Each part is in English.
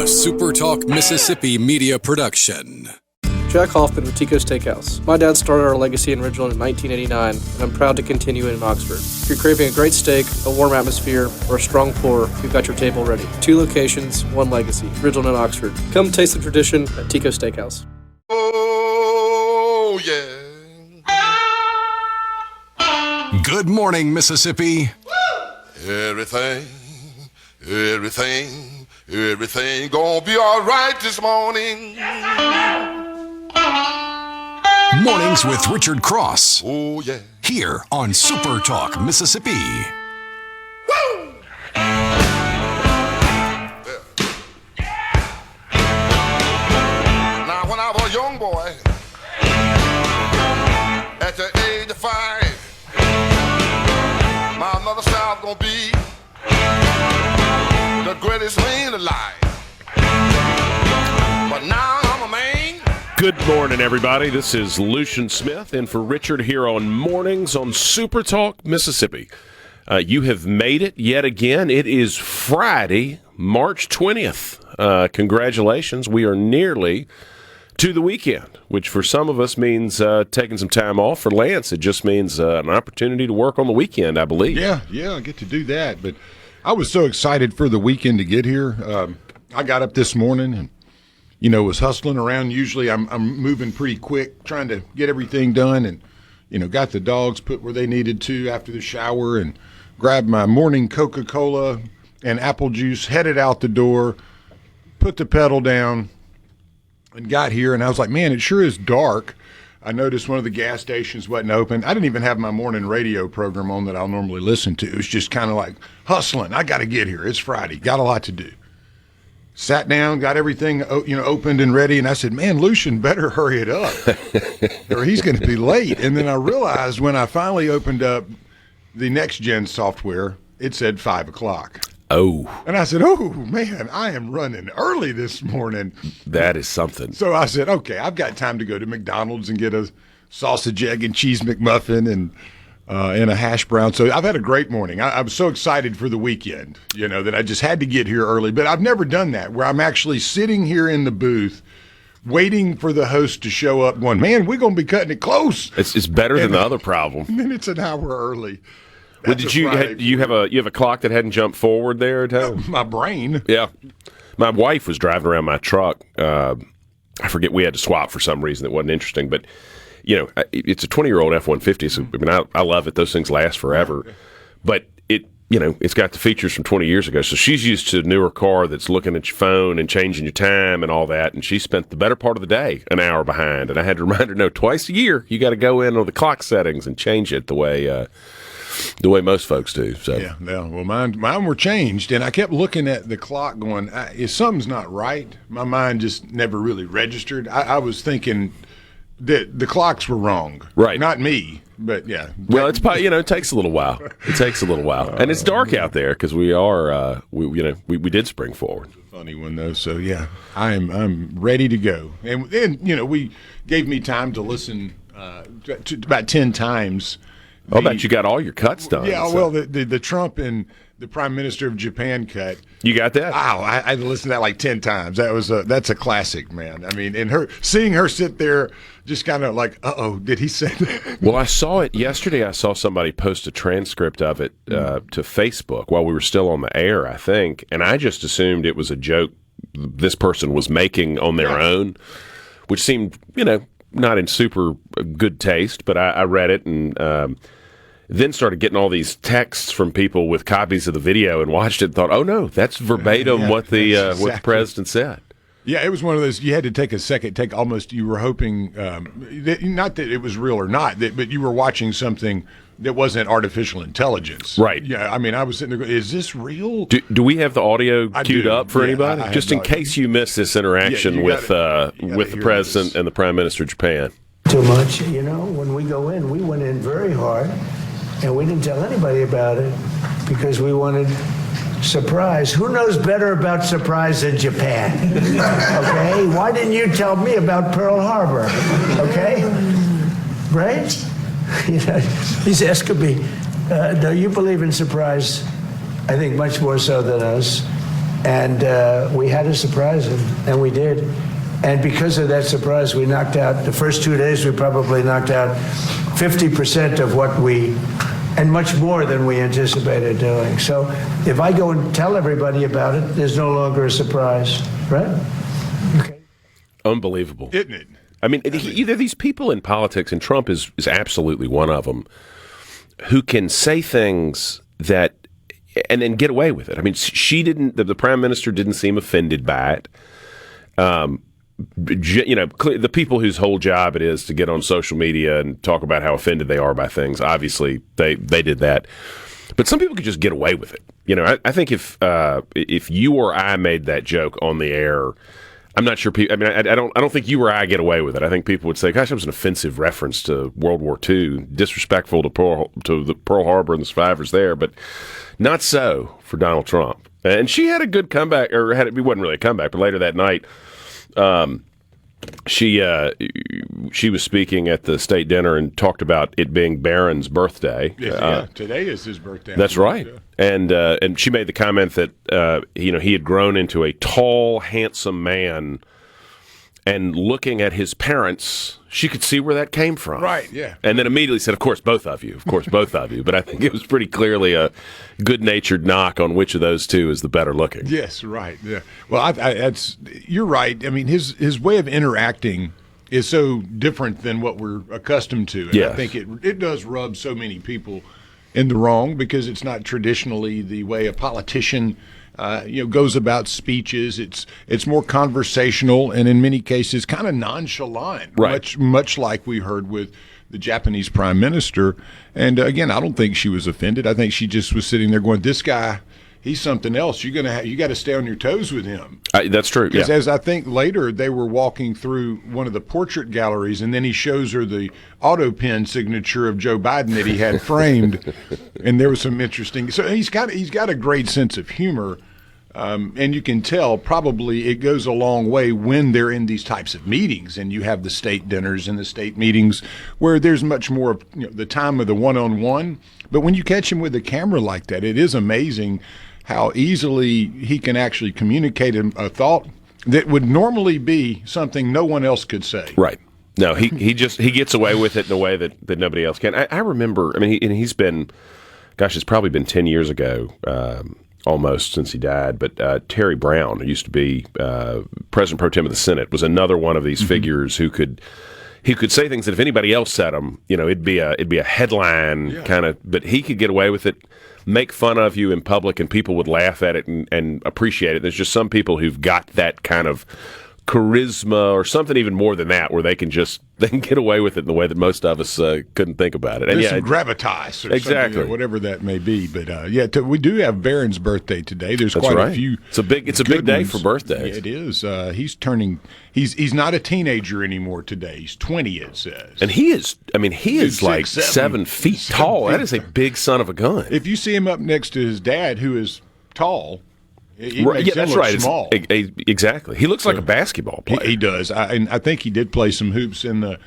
SuperTalk Mississippi media production. Jack Hoffman with Tico's Steakhouse. My dad started our legacy in Ridgeland in 1989, and I'm proud to continue it in Oxford. If you're craving a great steak, a warm atmosphere, or a strong pour, we've got your table ready. 2 locations, 1 legacy, Ridgeland and Oxford. Come taste the tradition at Tico's Steakhouse. Oh, yeah. Good morning, Mississippi. Everything gonna be all right this morning. Mornings with Richard Cross. Oh, yeah. Here on SuperTalk Mississippi. Woo! Now, when I was a young boy, at the age of 5, my mother said I was gonna be the greatest man alive. But now I'm a man. Good morning, everybody. This is Lucian Smith, and for Richard here on Mornings on SuperTalk Mississippi. You have made it yet again. It is Friday, March 20th. Congratulations. We are nearly to the weekend, which for some of us means taking some time off. For Lance, it just means an opportunity to work on the weekend, I believe. Yeah, I get to do that. But I was so excited for the weekend to get here. I got up this morning and, was hustling around. Usually I'm moving pretty quick, trying to get everything done, and, got the dogs put where they needed to after the shower, and grabbed my morning Coca-Cola and apple juice, headed out the door, put the pedal down, and got here. And I was like, man, it sure is dark. I noticed one of the gas stations wasn't open. I didn't even have my morning radio program on that I'll normally listen to. It was just kind of like hustling. I got to get here. It's Friday. Got a lot to do. Sat down, got everything opened and ready, and I said, man, Lucian better hurry it up or he's going to be late. And then I realized when I finally opened up the next-gen software, it said 5 o'clock. Oh. And I said, oh, man, I am running early this morning. That is something. So I said, okay, I've got time to go to McDonald's and get a sausage, egg, and cheese McMuffin and a hash brown. So I've had a great morning. I was so excited for the weekend, that I just had to get here early. But I've never done that, where I'm actually sitting here in the booth waiting for the host to show up going, man, we're going to be cutting it close. It's better than the other problem. And then it's an hour early. Well, did you have a clock that hadn't jumped forward there, Tom? My brain. Yeah. My wife was driving around my truck. I forget, we had to swap for some reason that wasn't interesting, but it's a 20-year-old F-150, so I love it. Those things last forever. But it's got the features from 20 years ago. So she's used to a newer car that's looking at your phone and changing your time and all that. And she spent the better part of the day an hour behind. And I had to remind her, no, twice a year you got to go in on the clock settings and change it the way most folks do. So yeah. Well, mine were changed, and I kept looking at the clock, going, "If something's not right." My mind just never really registered. I was thinking that the clocks were wrong, right? Not me, but yeah. Well, it's probably, it takes a little while. It takes a little while, and it's dark out there because we are we did spring forward. Funny one though. So yeah, I'm ready to go, and we gave me time to listen to about 10 times. I'll bet you got all your cuts done. Yeah, so. well, the Trump and the Prime Minister of Japan cut. You got that? Wow, I had to listen to that like 10 times. That's a classic, man. I mean, and seeing her sit there just kind of like, uh-oh, did he say that? Well, I saw it yesterday. I saw somebody post a transcript of it to Facebook while we were still on the air, I think, and I just assumed it was a joke this person was making on their own, which seemed, not in super good taste, but I read it and then started getting all these texts from people with copies of the video and watched it and thought, oh, no, that's verbatim what the president said. Yeah, it was one of those, you had to take a second, you were hoping, not that it was real or not, but you were watching something that wasn't artificial intelligence. Right. Yeah, I mean, I was sitting there going, is this real? Do we have the audio queued up for anybody? Just in case you missed this interaction with the president and the Prime Minister of Japan. Too much, when we go in, we went in very hard, and we didn't tell anybody about it because we wanted surprise. Who knows better about surprise than Japan? Okay? Why didn't you tell me about Pearl Harbor? Okay? Right? He's asking me, do you believe in surprise? I think much more so than us. And we had to surprise him, and we did. And because of that surprise, we knocked out, the first 2 days, we probably knocked out 50% of what and much more than we anticipated doing. So if I go and tell everybody about it, there's no longer a surprise, right? Okay. Unbelievable. Isn't it? I mean, either these people in politics, and Trump is absolutely one of them, who can say things that, and then get away with it. I mean, the prime minister didn't seem offended by it. The people whose whole job it is to get on social media and talk about how offended they are by things, obviously they did that. But some people could just get away with it. I think if you or I made that joke on the air, I'm not sure people. I mean, I don't think you or I get away with it. I think people would say, "Gosh, that was an offensive reference to World War II, disrespectful to the Pearl Harbor and the survivors there." But not so for Donald Trump. And she had a good comeback, or it wasn't really a comeback, but later that night, she was speaking at the state dinner and talked about it being Barron's birthday. Yeah, today is his birthday. That's right. And she made the comment that he had grown into a tall, handsome man, and looking at his parents, she could see where that came from. Right. Yeah. And then immediately said, "Of course, both of you. Of course, both of you." But I think it was pretty clearly a good-natured knock on which of those two is the better looking. Yes. Right. Yeah. Well, you're right. I mean, his way of interacting is so different than what we're accustomed to. And yes. I think it does rub so many people in the wrong because it's not traditionally the way a politician goes about speeches. It's more conversational and in many cases kind of nonchalant, right. much like we heard with the Japanese prime minister. And again, I don't think she was offended. I think she just was sitting there going, "This guy, he's something else. You got to stay on your toes with him." That's true. Because yeah. as I think later they were walking through one of the portrait galleries, and then he shows her the auto pen signature of Joe Biden that he had framed, and there was some interesting. So he's got a great sense of humor. And you can tell probably it goes a long way when they're in these types of meetings and you have the state dinners and the state meetings where there's much more of the time of the one-on-one. But when you catch him with a camera like that, it is amazing how easily he can actually communicate a thought that would normally be something no one else could say. Right. No, he gets away with it in a way that nobody else can. I remember, I mean, he's been, gosh, it's probably been 10 years ago, almost since he died, but Terry Brown, who used to be President Pro Tem of the Senate, was another one of these figures who could say things that if anybody else said them, it'd be a headline kind of, but he could get away with it, make fun of you in public, and people would laugh at it and appreciate it. There's just some people who've got that kind of charisma or something even more than that, where they can get away with it in the way that most of us couldn't think about it. And there's some gravitas or exactly. something, whatever that may be. But we do have Barron's birthday today. There's That's quite right. a few. It's a big day for birthdays. Yeah, it is. He's turning. He's not a teenager anymore today. He's 20, it says. And he is. I mean, he is like 7 feet tall. That is a big son of a gun. If you see him up next to his dad, who is tall. That's right. Small. Exactly. He looks like a basketball player. He does. I think he did play some hoops in the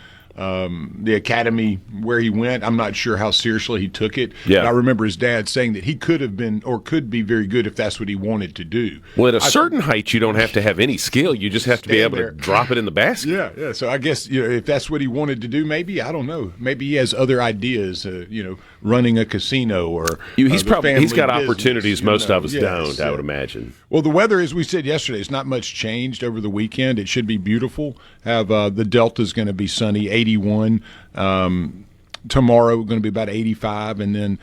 academy where he went. I'm not sure how seriously he took it. Yeah. But I remember his dad saying that he could have been or could be very good if that's what he wanted to do. Well, at a certain height, you don't have to have any skill. You just have to be able to drop it in the basket. Yeah. So I guess if that's what he wanted to do, maybe, I don't know. Maybe he has other ideas. Running a casino or he's got business, opportunities most of us don't. Yeah. I would imagine. Well, the weather, as we said yesterday, it's not much changed over the weekend. It should be beautiful. The Delta's going to be sunny, 81. Tomorrow going to be about 85, and then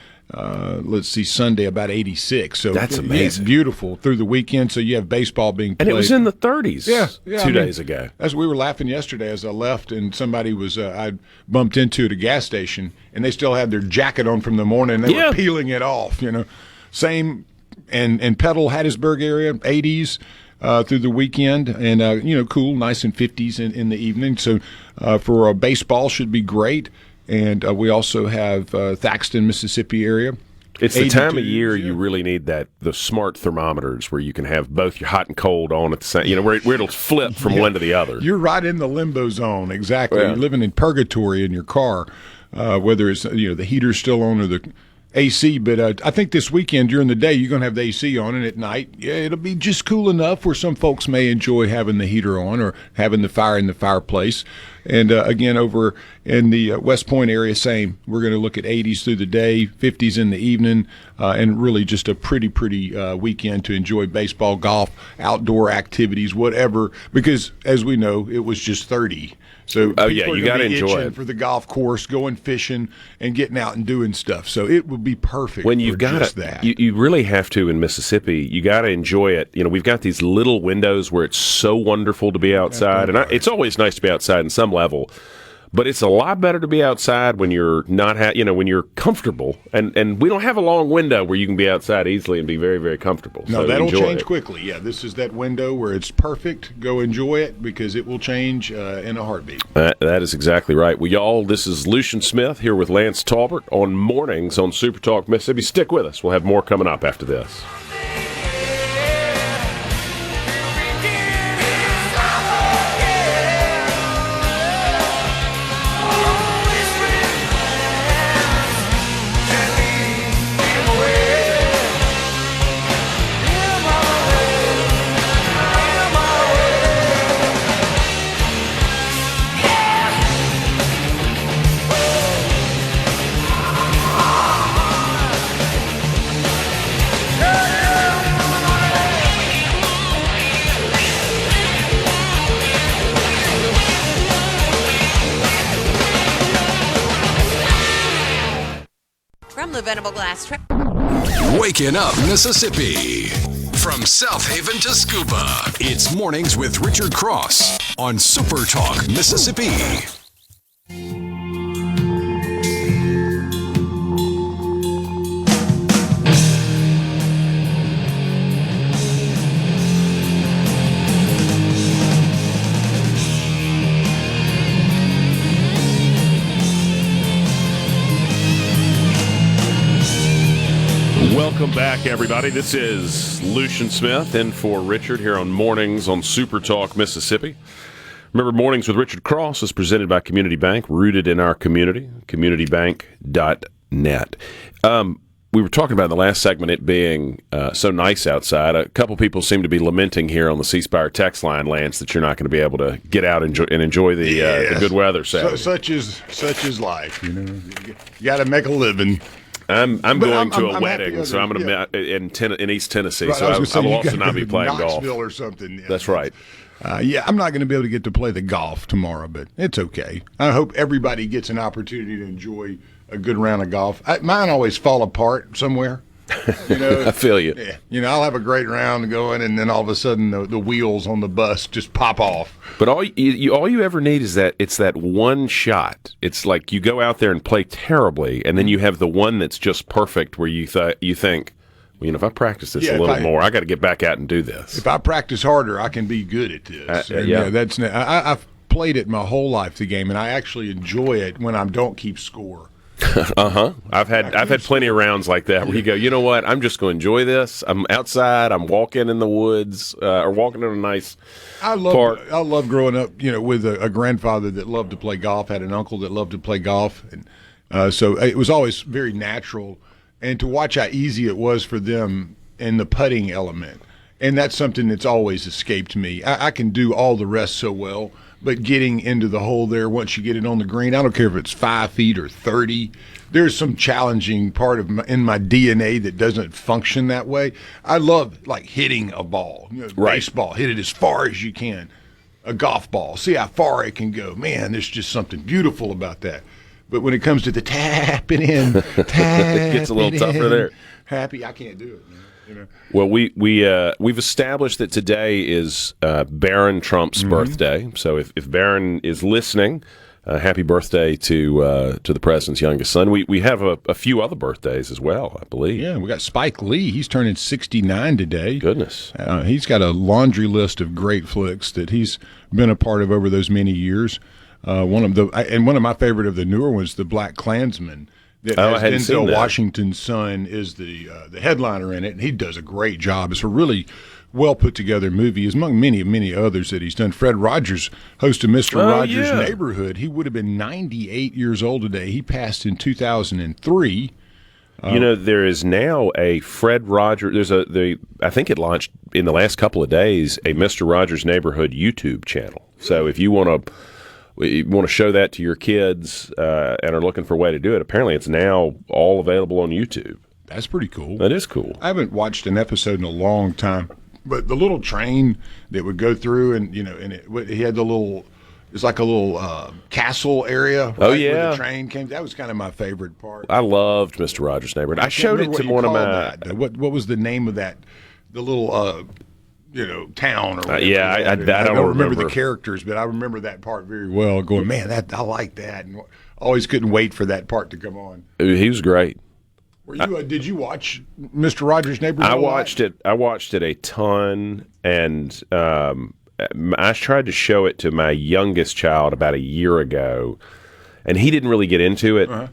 Sunday about 86. So that's amazing. Beautiful through the weekend. So you have baseball being played. And it was in the 30s. Yeah, 2 days ago. As we were laughing yesterday as I left, and somebody was I bumped into at a gas station, and they still had their jacket on from the morning. And they were peeling it off. Same, and Petal, Hattiesburg area, 80s. Through the weekend, and cool, nice and 50s in the evening. So for baseball should be great. And we also have Thaxton, Mississippi area. It's the time of year you really need the smart thermometers where you can have both your hot and cold on at the same. Where it'll flip from one to the other. You're right in the limbo zone, exactly. Yeah. You're living in purgatory in your car, whether it's the heater's still on or the AC, but I think this weekend during the day you're going to have the AC on, and at night, yeah, it'll be just cool enough where some folks may enjoy having the heater on or having the fire in the fireplace. And again, over in the West Point area, same. We're going to look at 80s through the day, 50s in the evening, and really just a pretty weekend to enjoy baseball, golf, outdoor activities, whatever. Because as we know, it was just 30. So you got to enjoy it for the golf course, going fishing, and getting out and doing stuff. So it would be perfect. When you've got that, you really have to in Mississippi. You got to enjoy it. You know, we've got these little windows where it's so wonderful to be outside, and it's always nice to be outside in some level. But it's a lot better to be outside when you're not, when you're comfortable, and we don't have a long window where you can be outside easily and be very, very comfortable. No, so that'll change it. quickly. Yeah, this is that window where it's perfect. Go enjoy it because it will change in a heartbeat. That is exactly right. Well, y'all, this is Lucian Smith here with Lance Talbert on Mornings on SuperTalk Mississippi. Stick with us. We'll have more coming up after this. Venable glass. Waking up Mississippi. From South Haven to Scuba, it's Mornings with Richard Cross on Super Talk Mississippi. Welcome back, everybody. This is Lucian Smith in for Richard here on Mornings on Super Talk Mississippi. Remember, Mornings with Richard Cross is presented by Community Bank, rooted in our community, communitybank.net. We were talking about in the last segment it being so nice outside. A couple people seem to be lamenting here on the C Spire text line, Lance, that you're not going to be able to get out and enjoy the good weather Saturday. Such is life, you know. You got to make a living. I'm going to a wedding, so I'm going to be in East Tennessee, so I will also not be playing golf. Knoxville or something. Yeah, that's right. I'm not going to be able to get to play the golf tomorrow, but it's okay. I hope everybody gets an opportunity to enjoy a good round of golf. Mine always fall apart somewhere. You know, I feel you. Yeah, you know, I'll have a great round going, and then all of a sudden the wheels on the bus just pop off. But all you ever need is it's that one shot. It's like you go out there and play terribly, and then you have the one that's just perfect where you think, well, you know, if I practice this a little more, I got to get back out and do this. If I practice harder, I can be good at this. I've played it my whole life, the game, and I actually enjoy it when I don't keep score. I've had plenty of rounds like that where you go, you know what? I'm just going to enjoy this. I'm outside. I'm walking in the woods or walking in a nice park. I love growing up, you know, with a grandfather that loved to play golf. Had an uncle that loved to play golf, and so it was always very natural. And to watch how easy it was for them in the putting element, and that's something that's always escaped me. I can do all the rest so well. But getting into the hole there, once you get it on the green, I don't care if it's 5 feet or 30. There's some challenging part in my DNA that doesn't function that way. I love like hitting a ball, you know, right. Baseball, hit it as far as you can. A golf ball, see how far it can go. Man, there's just something beautiful about that. But when it comes to the tapping in, it gets a little tougher there. Happy, I can't do it, man. You know? Well, we've established that today is Barron Trump's birthday. So if Barron is listening, happy birthday to the president's youngest son. We have a few other birthdays as well, I believe. Yeah, we got Spike Lee. He's turning 69 today. Goodness. He's got a laundry list of great flicks that he's been a part of over those many years. One of my favorite of the newer ones, The Black Klansman. That Denzel Washington's son is the headliner in it, and he does a great job. It's a really well put together movie, as among many others that he's done. Fred Rogers, host of Mr. Rogers' Neighborhood, he would have been 98 years old today. He passed in 2003. There is now a Fred Rogers. I think it launched in the last couple of days a Mr. Rogers Neighborhood YouTube channel. So if you want to show that to your kids and are looking for a way to do it, apparently it's now all available on YouTube. That's pretty cool. That is cool. I haven't watched an episode in a long time, but the little train that would go through, and he had the little. It's like a little castle area. Right, oh, yeah. Where the train came. That was kind of my favorite part. I loved Mr. Rogers' Neighborhood. I showed it to one of my. What was the name of that? The little town or whatever. I don't remember the characters, but I remember that part very well. Going, man, I like that, and always couldn't wait for that part to come on. He was great. Were you? Did you watch Mr. Rogers' Neighborhood? I watched it. I watched it a ton, and I tried to show it to my youngest child about a year ago, and he didn't really get into it. Uh-huh.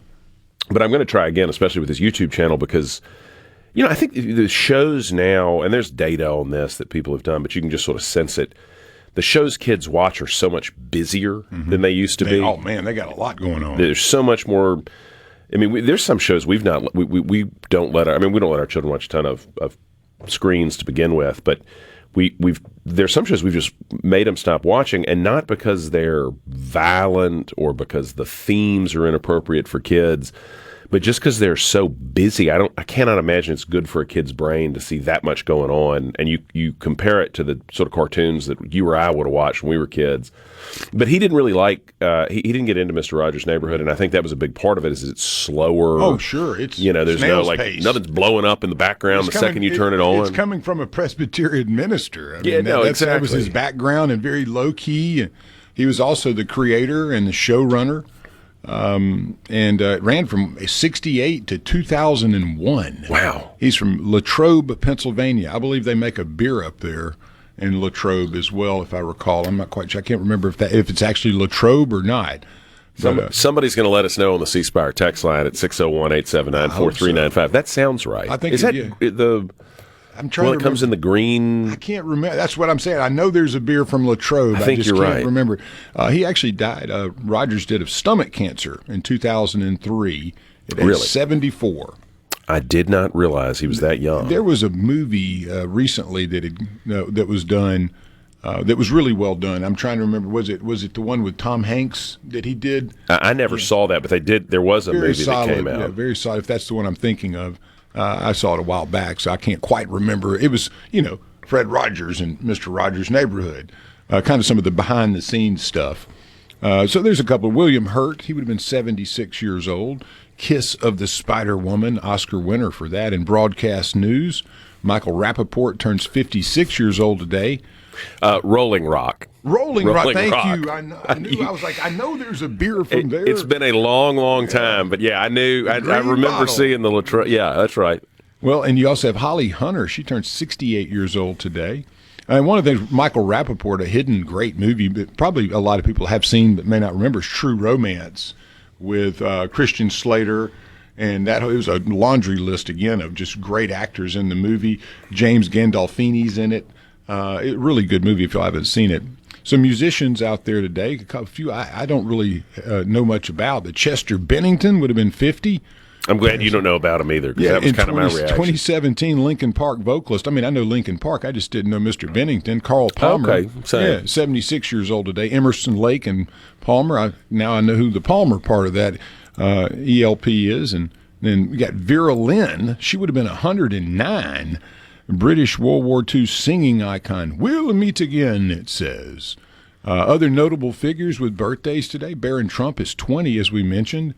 But I'm going to try again, especially with his YouTube channel, because I think the shows now, and there's data on this that people have done, but you can just sort of sense it. The shows kids watch are so much busier than they used to be. Oh man, they got a lot going on. There's so much more. I mean, there's some shows we don't let our children watch a ton of screens to begin with, but there's some shows we've just made them stop watching, and not because they're violent or because the themes are inappropriate for kids, but just because they're so busy. I cannot imagine it's good for a kid's brain to see that much going on. And you compare it to the sort of cartoons that you or I would have watched when we were kids. But he didn't really like. He didn't get into Mr. Rogers' Neighborhood, and I think that was a big part of it. Is it's slower? Oh, sure. It's there's pace. Nothing's blowing up in the background second you turn it on. It's coming from a Presbyterian minister. Exactly. That was his background, and very low key. He was also the creator and the showrunner. And it ran from 1968 to 2001. Wow. He's from Latrobe, Pennsylvania. I believe they make a beer up there in Latrobe as well, if I recall. I'm not quite sure. I can't remember if it's actually Latrobe or not. Somebody's going to let us know on the C Spire text line at 601-879-4395. That sounds right. I think I'm trying to comes in the green. I can't remember. That's what I'm saying. I know there's a beer from Latrobe. I think just you're can't right. remember. He actually died. Rogers did of stomach cancer in 2003 at age 74. I did not realize he was that young. There was a movie recently that was done that was really well done. I'm trying to remember. Was it the one with Tom Hanks that he did? I never saw that, but they did. There was a movie solid, that came out. Yeah, very solid. If that's the one I'm thinking of. I saw it a while back, so I can't quite remember. It was, Fred Rogers and Mr. Rogers' Neighborhood, kind of some of the behind-the-scenes stuff. So there's a couple. William Hurt, he would have been 76 years old. Kiss of the Spider Woman, Oscar winner for that. In broadcast news, Michael Rappaport turns 56 years old today. Rolling Rock. Rolling Rock, thank you. I knew. I was like, I know there's a beer from there. It's been a long, long time, but yeah, I knew. I remember bottle. Seeing the Latrobe. Yeah, that's right. Well, and you also have Holly Hunter. She turns 68 years old today. And one of the things, Michael Rappaport, a hidden great movie that probably a lot of people have seen but may not remember, is True Romance with Christian Slater. And it was a laundry list, again, of just great actors in the movie. James Gandolfini's in it. Really good movie if you haven't seen it. Some musicians out there today, a few I don't really know much about, but Chester Bennington would have been 50. I'm glad you don't know about him either, because that was kind of my reaction. 2017 Linkin Park vocalist. I mean, I know Linkin Park. I just didn't know Mr. Bennington. Carl Palmer. Okay, same. Yeah, 76 years old today. Emerson, Lake, and Palmer. Now I know who the Palmer part of that ELP is. And then we got Vera Lynn. She would have been 109. British World War II singing icon. We'll meet again, it says. Other notable figures with birthdays today. Barron Trump is 20, as we mentioned.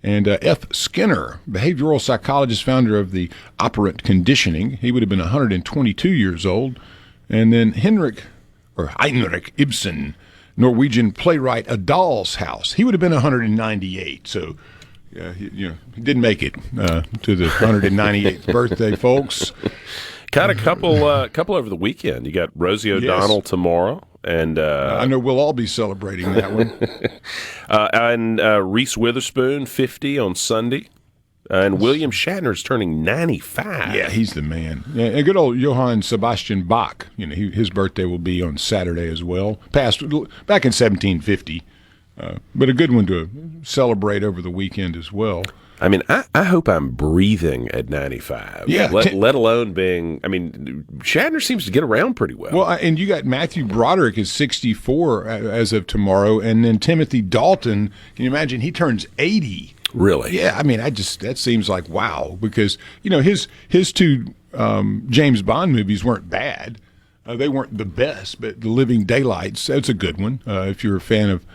And F. Skinner, behavioral psychologist, founder of the operant conditioning. He would have been 122 years old. And then Heinrich Ibsen, Norwegian playwright, A Doll's House. He would have been 198. So, he didn't make it to the 198th birthday, folks. Got a couple over the weekend. You got Rosie O'Donnell tomorrow, and I know we'll all be celebrating that one. And Reese Witherspoon, 50 on Sunday, and William Shatner's turning 95. Yeah, he's the man. Yeah, and good old Johann Sebastian Bach. His birthday will be on Saturday as well. Passed back in 1750. But a good one to celebrate over the weekend as well. I mean, I hope I'm breathing at 95. Yeah. Let alone being, I mean, Shatner seems to get around pretty well. Well, and you got Matthew Broderick is 64 as of tomorrow, and then Timothy Dalton, can you imagine, he turns 80. Really? Yeah, I mean, that seems like wow, because, his two James Bond movies weren't bad. They weren't the best, but The Living Daylights, that's a good one. If you're a fan of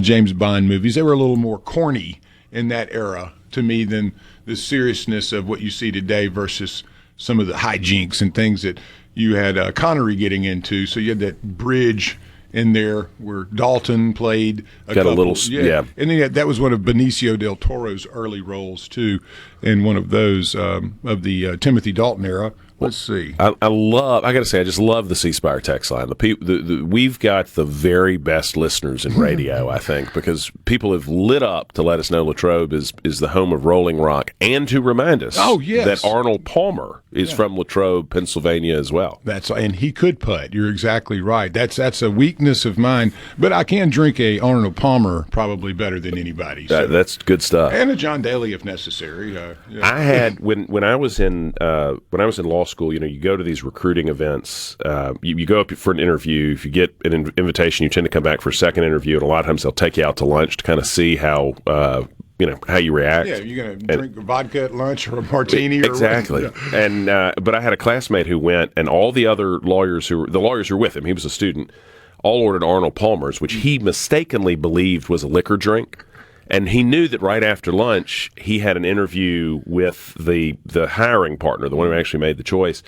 James Bond movies, they were a little more corny in that era to me than the seriousness of what you see today versus some of the hijinks and things that you had Connery getting into. So you had that bridge in there where Dalton played a couple. Yeah. And then that was one of Benicio del Toro's early roles, too, in one of those of the Timothy Dalton era. Let's see. I got to say, I just love the C Spire text line. We've got the very best listeners in radio, I think, because people have lit up to let us know Latrobe is the home of Rolling Rock, and to remind us that Arnold Palmer is from Latrobe, Pennsylvania as well. And he could putt. You're exactly right. That's a weakness of mine, but I can drink a Arnold Palmer probably better than anybody. So. That's good stuff. And a John Daly if necessary. I had when I was in law school, you go to these recruiting events. You go up for an interview. If you get an invitation, you tend to come back for a second interview, and a lot of times they'll take you out to lunch to kind of see how how you react. Yeah, you're going to drink vodka at lunch or a martini. Exactly. And but I had a classmate who went, and all the other lawyers who were with him, he was a student, all ordered Arnold Palmer's, which he mistakenly believed was a liquor drink. And he knew that right after lunch, he had an interview with the hiring partner, the one who actually made the choice.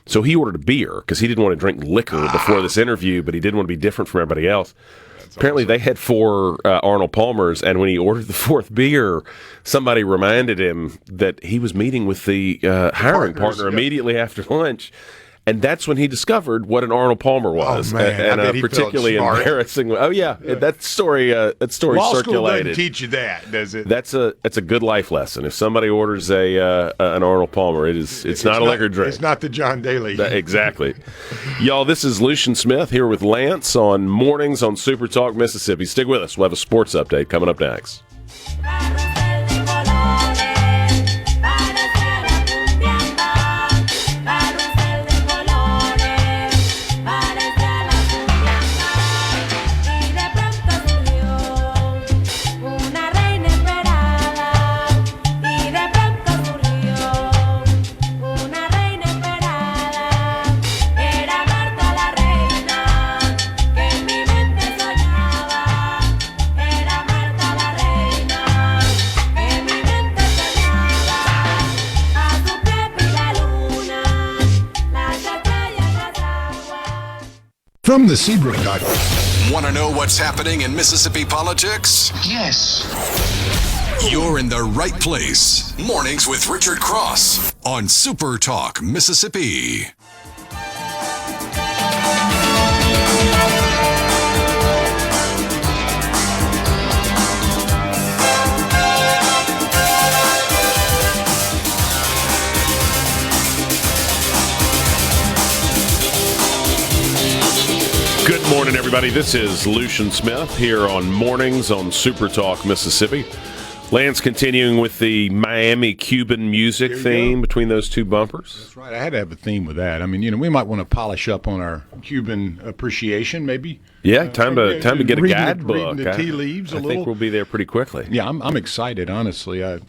So he ordered a beer because he didn't want to drink liquor before this interview, but he didn't want to be different from everybody else. Apparently, they had 4 Arnold Palmers, and when he ordered the 4th beer, somebody reminded him that he was meeting with the hiring partner immediately after lunch. And that's when he discovered what an Arnold Palmer was, and a particularly embarrassing. Oh yeah, that story Law circulated. School doesn't teach you that, does it? That's a good life lesson. If somebody orders an Arnold Palmer, it's not a liquor drink. It's not the John Daly. Exactly, y'all. This is Lucian Smith here with Lance on Mornings on SuperTalk Mississippi. Stick with us. We'll have a sports update coming up next. From the Seabrook.com. Want to know what's happening in Mississippi politics? Yes. You're in the right place. Mornings with Richard Cross on Super Talk, Mississippi. Good morning, everybody. This is Lucian Smith here on Mornings on SuperTalk Mississippi. Lance continuing with the Miami Cuban music theme between those two bumpers. That's right. I had to have a theme with that. I mean, we might want to polish up on our Cuban appreciation, maybe. Yeah, time to get a guidebook. Reading the tea leaves a little. I think we'll be there pretty quickly. Yeah, I'm excited, honestly. I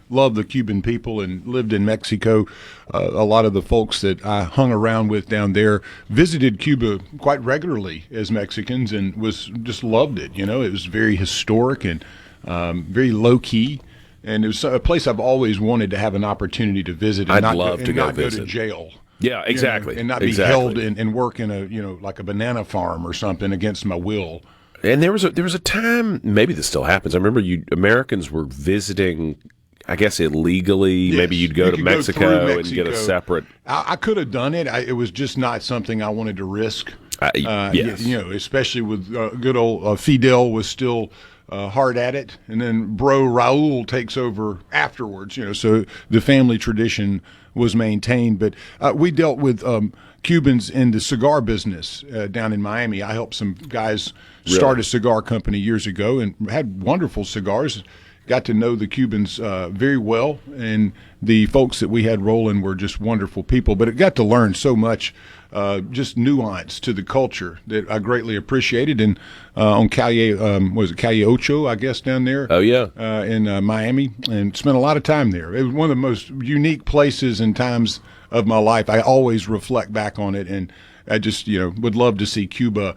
love the Cuban people and lived in Mexico. A lot of the folks that I hung around with down there visited Cuba quite regularly as Mexicans and just loved it. It was very historic and very low key, and it was a place I've always wanted to have an opportunity to visit. And I'd love to go to jail. Yeah, exactly. And not be held and work in a like a banana farm or something against my will. And there was a time, maybe this still happens. I remember Americans were visiting, I guess illegally. Yes, maybe you'd go to Mexico and get a separate. I could have done it. It was just not something I wanted to risk. Yes. Especially with good old Fidel was still hard at it, and then Bro Raul takes over afterwards. So the family tradition was maintained, but we dealt with Cubans in the cigar business down in Miami. I helped some guys start a cigar company years ago and had wonderful cigars. Got to know the Cubans very well, and the folks that we had rolling were just wonderful people. But it got to learn so much, just nuance to the culture that I greatly appreciated. And on Calle, Calle Ocho, I guess, down there? Oh, yeah. In Miami, and spent a lot of time there. It was one of the most unique places and times of my life. I always reflect back on it, and I just, would love to see Cuba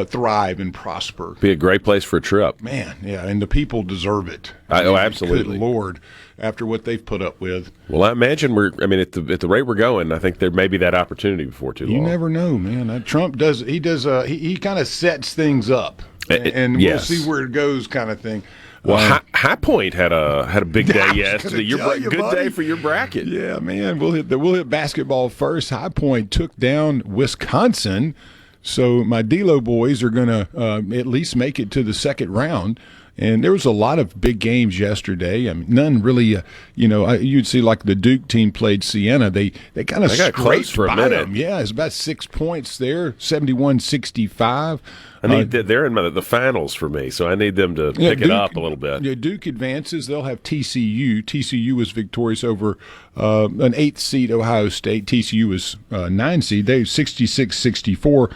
thrive and prosper. Be a great place for a trip. Man, yeah, and the people deserve it. Absolutely. Good Lord, after what they've put up with. Well, I imagine at the rate we're going, I think there may be that opportunity before too long. You never know, man. Trump does. He kind of sets things up, and yes. We'll see where it goes, kind of thing. Well, High Point had a big day yesterday. Good day for your bracket. Yeah, man. We'll hit basketball first. High Point took down Wisconsin, so my D-Lo boys are going to at least make it to the second round. And there was a lot of big games yesterday. I mean, none really. You'd see like the Duke team played Siena. They kind of got close for a minute. them. Yeah, it's about 6 points there, 71-65. They're in the finals for me, so I need them to pick it up a little bit. Yeah, Duke advances. They'll have TCU. TCU was victorious over an 8th seed Ohio State. TCU was 9 seed. They 66-64.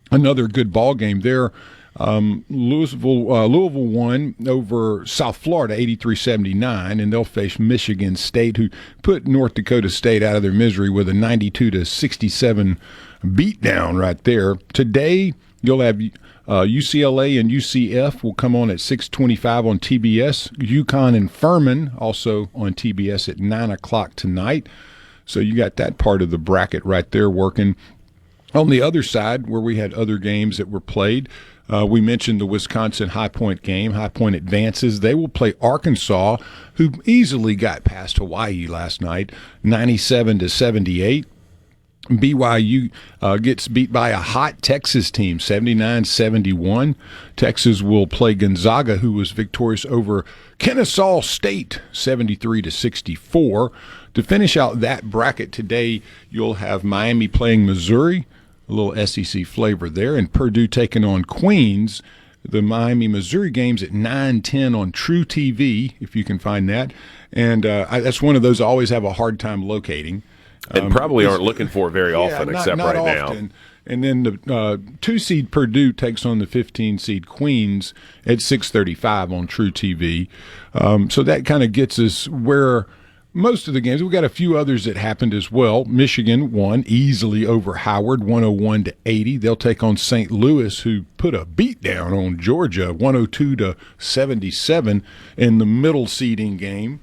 Another good ball game there. Louisville won over South Florida 83-79, and they'll face Michigan State, who put North Dakota State out of their misery with a 92-67 beatdown right there. Today you'll have UCLA and UCF will come on at 6:25 on TBS. UConn and Furman also on TBS at 9 o'clock tonight. So you got that part of the bracket right there working. On the other side, where we had other games that were played, we mentioned the Wisconsin High Point game. High Point advances. They will play Arkansas, who easily got past Hawaii last night, 97-78. BYU gets beat by a hot Texas team, 79-71. Texas will play Gonzaga, who was victorious over Kennesaw State, 73-64. To finish out that bracket today, you'll have Miami playing Missouri, a little SEC flavor there, and Purdue taking on Queens. The Miami-Missouri game's at 9:10 on True TV, if you can find that. And that's one of those I always have a hard time locating. And probably aren't looking for it very often, except not right often. now. And then the 2-seed Purdue takes on the 15-seed Queens at 6:35 on True TV. So that kind of gets us where most of the games. We've got a few others that happened as well. Michigan won easily over Howard, 101-80. They'll take on St. Louis, who put a beat down on Georgia, 102-77 in the middle seeding game.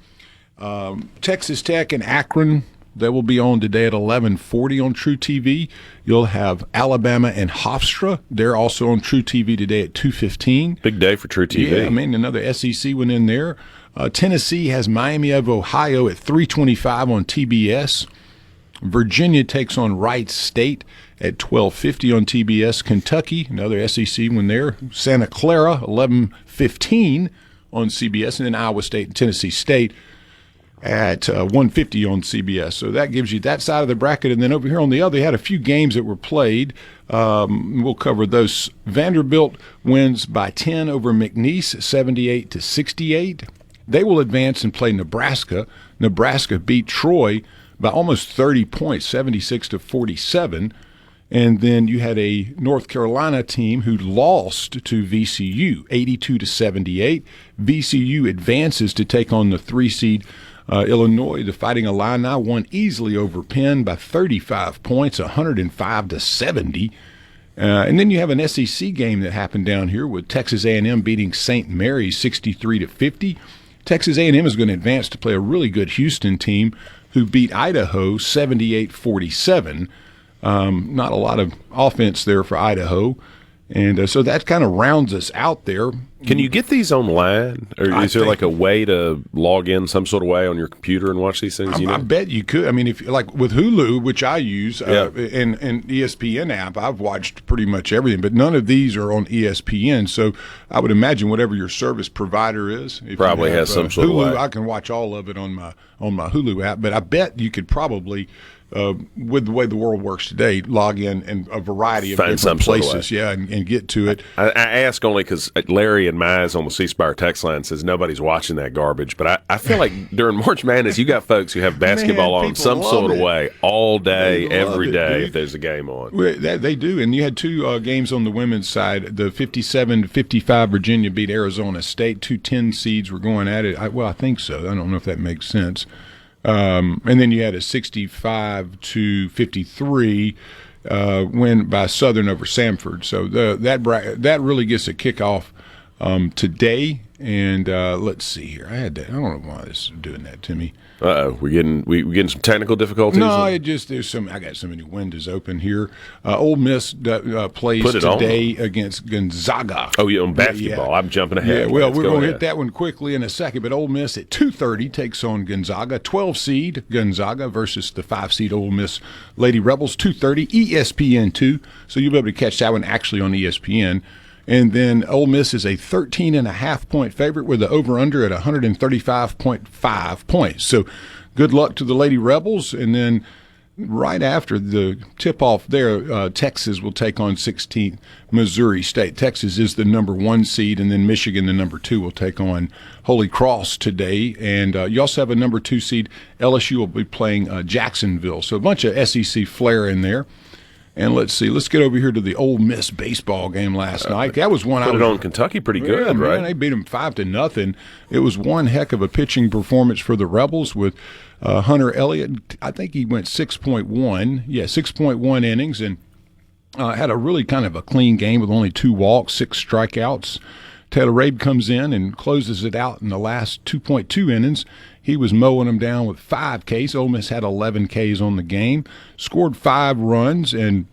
Texas Tech and Akron, they will be on today at 11:40 on True TV. You'll have Alabama and Hofstra. They're also on True TV today at 2:15. Big day for True TV. Yeah, I mean, another SEC one in there. Tennessee has Miami of Ohio at 3:25 on TBS. Virginia takes on Wright State at 12:50 on TBS. Kentucky, another SEC one there. Santa Clara, 11:15 on CBS. And then Iowa State and Tennessee State at 1:50 on CBS. So that gives you that side of the bracket. And then over here on the other, they had a few games that were played. We'll cover those. Vanderbilt wins by 10 over McNeese, 78-68. They will advance and play Nebraska. Nebraska beat Troy by almost 30 points, 76-47. And then you had a North Carolina team who lost to VCU, 82-78. VCU advances to take on the 3-seed Illinois. The Fighting Illini won easily over Penn by 35 points, 105-70. And then you have an SEC game that happened down here with Texas A&M beating St. Mary's 63-50. Texas A&M is going to advance to play a really good Houston team who beat Idaho 78-47. Not a lot of offense there for Idaho. And so that kind of rounds us out there. Can you get these online? Or is there like a way to log in some sort of way on your computer and watch these things? I bet you could. I mean, if like with Hulu, which I use, and ESPN app, I've watched pretty much everything, but none of these are on ESPN. So I would imagine whatever your service provider is, if probably has some sort Hulu, of way. I can watch all of it on my Hulu app. But I bet you could probably with the way the world works today, log in a variety of Find some different sort of places, and get to it. I ask only because Larry and Mize on the C Spire text line says nobody's watching that garbage. But I feel like during March Madness, you got folks who have basketball on some sort of way all day, every day if there's a game on. They do, and you had two games on the women's side. The 57-55 Virginia beat Arizona State. 2 10 seeds were going at it. I think so. I don't know if that makes sense. And then you had a 65-53 win by Southern over Samford. So that really gets a kickoff today. And let's see here. I don't know why this is doing that to me. We getting some technical difficulties. No, I got so many windows open here. Ole Miss plays today against Gonzaga. Oh, yeah, on basketball. Yeah. I'm jumping ahead. Yeah, well, we're going to hit that one quickly in a second. But Ole Miss at 2:30 takes on Gonzaga. 12 seed Gonzaga versus the 5 seed Ole Miss Lady Rebels. 2:30 ESPN2. So you'll be able to catch that one actually on ESPN. And then Ole Miss is a 13.5-point favorite with the over-under at 135.5 points. So good luck to the Lady Rebels. And then right after the tip-off there, Texas will take on 16th Missouri State. Texas is the number 1 seed, and then Michigan, the number 2, will take on Holy Cross today. And you also have a number 2 seed. LSU will be playing Jacksonville. So a bunch of SEC flair in there. And let's see. Let's get over here to the Ole Miss baseball game last night. That was one put it on Kentucky pretty good, right? Man, they beat them 5-0. It was one heck of a pitching performance for the Rebels with Hunter Elliott. I think he went 6.1. Yeah, 6.1 innings and had a really kind of a clean game with only 2 walks, 6 strikeouts. Taylor Rabe comes in and closes it out in the last 2.2 innings. He was mowing them down with 5 Ks. Ole Miss had 11 Ks on the game, scored 5 runs, and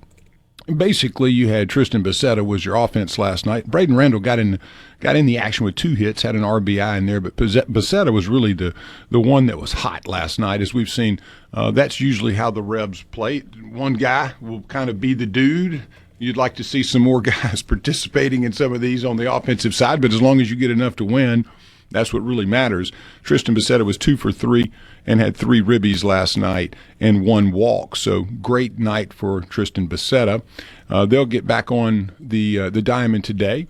basically you had Tristan Becerra was your offense last night. Braden Randall got in the action with 2 hits, had an RBI in there, but Becerra was really the one that was hot last night. As we've seen, that's usually how the Rebs play. One guy will kind of be the dude. You'd like to see some more guys participating in some of these on the offensive side, but as long as you get enough to win, that's what really matters. Tristan Becerra was 2 for 3 and had 3 ribbies last night and 1 walk. So great night for Tristan Becerra. They'll get back on the diamond today.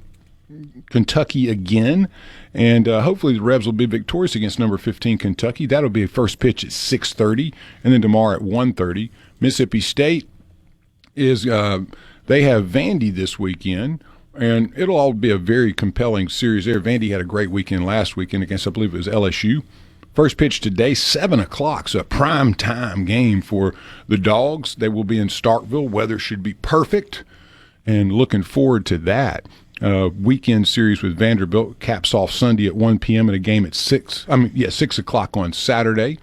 Kentucky again, and hopefully the Rebs will be victorious against number 15 Kentucky. That'll be a first pitch at 6:30, and then tomorrow at 1:30. Mississippi State is they have Vandy this weekend. And it'll all be a very compelling series there. Vandy had a great weekend last weekend against, I believe it was LSU. First pitch today, 7 o'clock. So a prime time game for the Dogs. They will be in Starkville. Weather should be perfect. And looking forward to that. Weekend series with Vanderbilt caps off Sunday at 1 p.m. and a game at 6 o'clock on Saturday.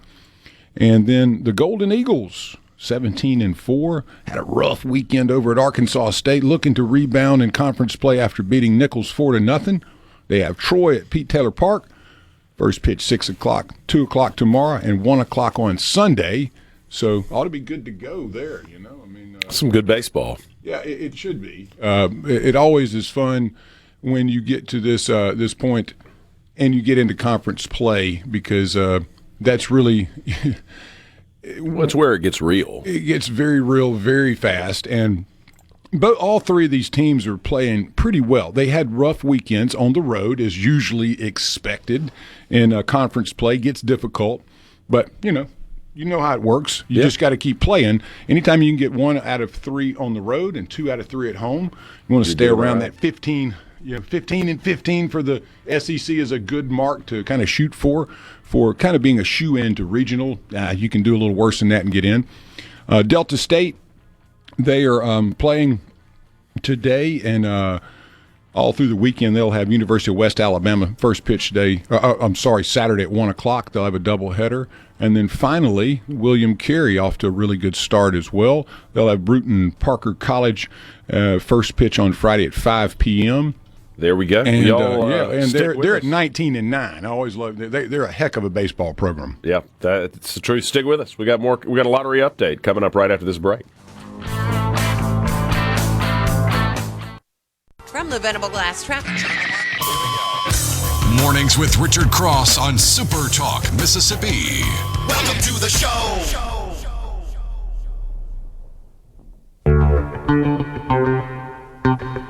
And then the Golden Eagles, 17-4, had a rough weekend over at Arkansas State, looking to rebound in conference play after beating Nichols 4-0. They have Troy at Pete Taylor Park. First pitch 6 o'clock, 2 o'clock tomorrow, and 1 o'clock on Sunday. So ought to be good to go there. I mean, some good baseball. Yeah, it should be. It always is fun when you get to this point and you get into conference play because that's really. That's where it gets real. It gets very real very fast, and all 3 of these teams are playing pretty well. They had rough weekends on the road, as usually expected, and conference play gets difficult. But, you know how it works. You just got to keep playing. Anytime you can get 1 out of 3 on the road and 2 out of 3 at home, you want to stay around that 15. 15-15 for the SEC is a good mark to kind of shoot for kind of being a shoe-in to regional. You can do a little worse than that and get in. Delta State, they are playing today and all through the weekend. They'll have University of West Alabama first pitch today. Saturday at 1 o'clock. They'll have a doubleheader. And then finally, William Carey off to a really good start as well. They'll have Bruton Parker College first pitch on Friday at 5 p.m. There we go. And, and they're at 19-9. I always love they're a heck of a baseball program. Yeah, that's the truth. Stick with us. We got more. We got a lottery update coming up right after this break. From the Venable Glass Traffic. Mornings with Richard Cross on SuperTalk Mississippi. Welcome to the show. It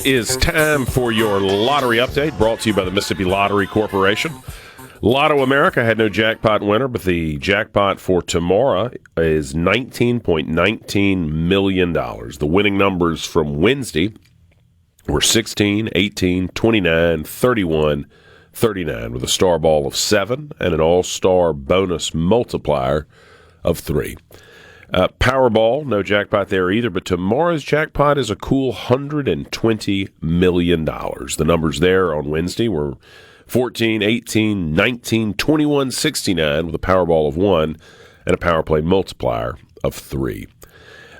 is time for your lottery update, brought to you by the Mississippi Lottery Corporation. Lotto America had no jackpot winner, but the jackpot for tomorrow is $19.19 million. The winning numbers from Wednesday were 16, 18, 29, 31, 39, with a star ball of 7 and an all-star bonus multiplier of 3. Powerball, no jackpot there either, but tomorrow's jackpot is a cool $120 million. The numbers there on Wednesday were 14, 18, 19, 21, 69, with a Powerball of 1 and a Power Play multiplier of 3.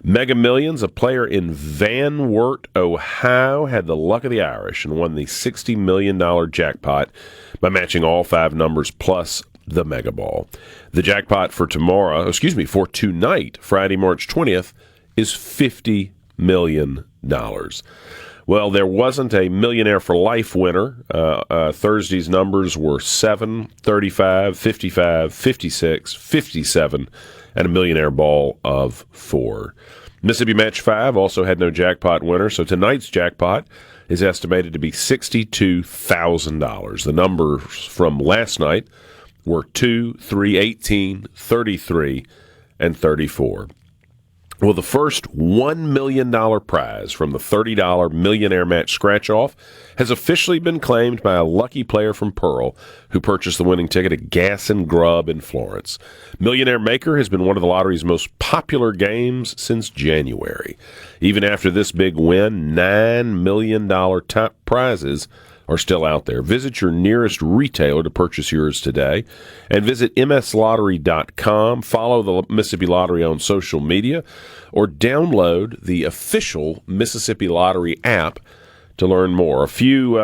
Mega Millions, a player in Van Wert, Ohio, had the luck of the Irish and won the $60 million jackpot by matching all 5 numbers plus the Mega Ball. The jackpot for for tonight, Friday, March 20th, is $50 million. Well, there wasn't a Millionaire for Life winner. Thursday's numbers were 7, 35, 55, 56, 57, and a Millionaire Ball of 4. Mississippi Match 5 also had no jackpot winner, so tonight's jackpot is estimated to be $62,000. The numbers from last night were 2, 3, 18, 33, and 34. Well, the first $1 million prize from the $30 Millionaire Match scratch-off has officially been claimed by a lucky player from Pearl who purchased the winning ticket at Gas and Grub in Florence. Millionaire Maker has been one of the lottery's most popular games since January. Even after this big win, $9 million top prizes are still out there. Visit your nearest retailer to purchase yours today, and visit mslottery.com. Follow the Mississippi Lottery on social media, or download the official Mississippi Lottery app to learn more. A few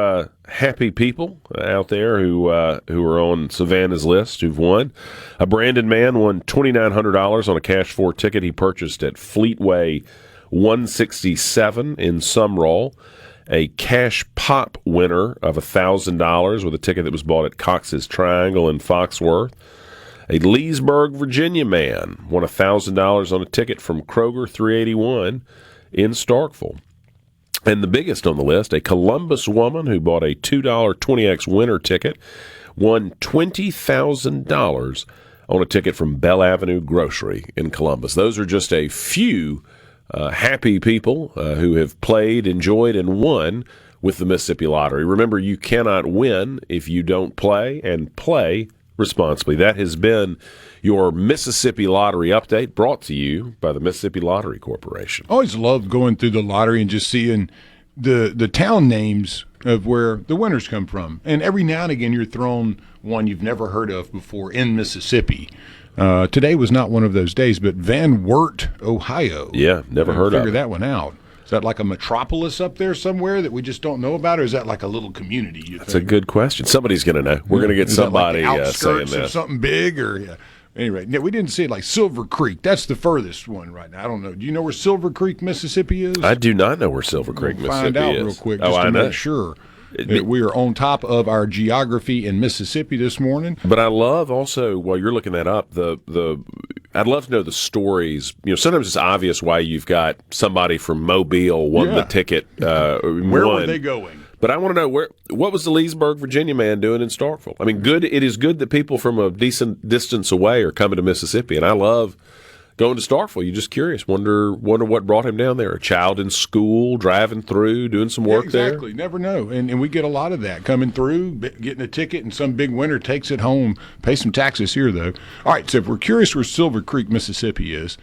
happy people out there who are on Savannah's list who've won. A Brandon man won $2,900 on a cash for ticket he purchased at Fleetway 167 in Sumrall. A cash pop winner of $1,000 with a ticket that was bought at Cox's Triangle in Foxworth. A Leesburg, Virginia man won $1,000 on a ticket from Kroger 381 in Starkville. And the biggest on the list, a Columbus woman who bought a $2 20X winner ticket, won $20,000 on a ticket from Bell Avenue Grocery in Columbus. Those are just a few happy people who have played, enjoyed, and won with the Mississippi Lottery. Remember, you cannot win if you don't play, and play responsibly. That has been your Mississippi Lottery update, brought to you by the Mississippi Lottery Corporation. I always loved going through the lottery and just seeing the town names of where the winners come from. And every now and again, you're thrown one you've never heard of before in Mississippi. Today was not one of those days, but Van Wert, Ohio. Yeah, never heard of it. Figure that one out. Is that like a metropolis up there somewhere that we just don't know about, or is that like a little community? That's a good question. Somebody's going to know. We're going to get somebody like saying that. Of something big, or yeah. Anyway, yeah, we didn't see it like Silver Creek. That's the furthest one right now. I don't know. Do you know where Silver Creek, Mississippi is? I do not know where Silver Creek, Mississippi is. Find out real quick just to make sure. We are on top of our geography in Mississippi this morning. But I love also, while you're looking that up, I'd love to know the stories. You know, sometimes it's obvious why you've got somebody from Mobile won the ticket. Where were they going? But I want to know what was the Leesburg, Virginia man doing in Starkville? I mean, it is good that people from a decent distance away are coming to Mississippi, and I love going to Starkville. You're just curious. Wonder what brought him down there. A child in school, driving through, doing some work there. Exactly. Never know. And we get a lot of that coming through, getting a ticket, and some big winner takes it home. Pay some taxes here, though. All right, so if we're curious where Silver Creek, Mississippi is,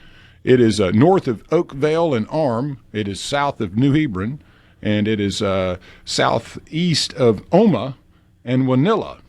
it is north of Oakville and Arm. It is south of New Hebron, and it is southeast of Oma and Wanilla.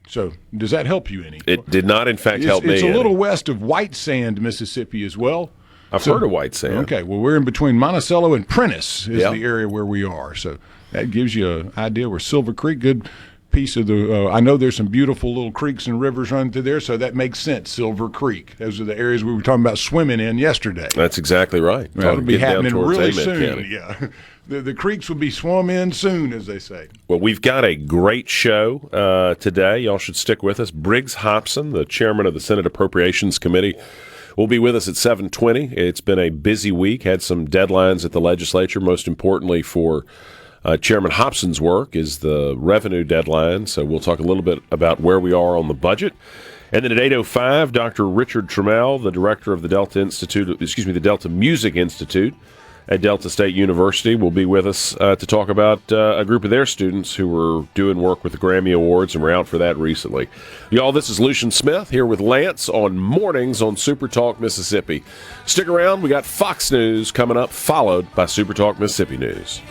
So does that help you any? It did not, in fact, help me. It's a little west of White Sand, Mississippi, as well. I've heard of White Sand. Okay, well, we're in between Monticello and Prentice is the area where we are. So that gives you an idea where Silver Creek, good piece of the I know there's some beautiful little creeks and rivers running through there, so that makes sense. Silver Creek. Those are the areas we were talking about swimming in yesterday. That's exactly right. That'll be happening really Amen soon. County. Yeah. The creeks will be swum in soon, as they say. Well, we've got a great show today. Y'all should stick with us. Briggs Hopson, the chairman of the Senate Appropriations Committee, will be with us at 7:20. It's been a busy week, had some deadlines at the legislature. Most importantly for Chairman Hopson's work is the revenue deadline, so we'll talk a little bit about where we are on the budget. And then at 8:05, Dr. Richard Tremmel, the director of the the Delta Music Institute at Delta State University, will be with us to talk about a group of their students who were doing work with the Grammy Awards and were out for that recently. Y'all, this is Lucian Smith here with Lance on Mornings on SuperTalk Mississippi. Stick around. We got Fox News coming up, followed by SuperTalk Mississippi News.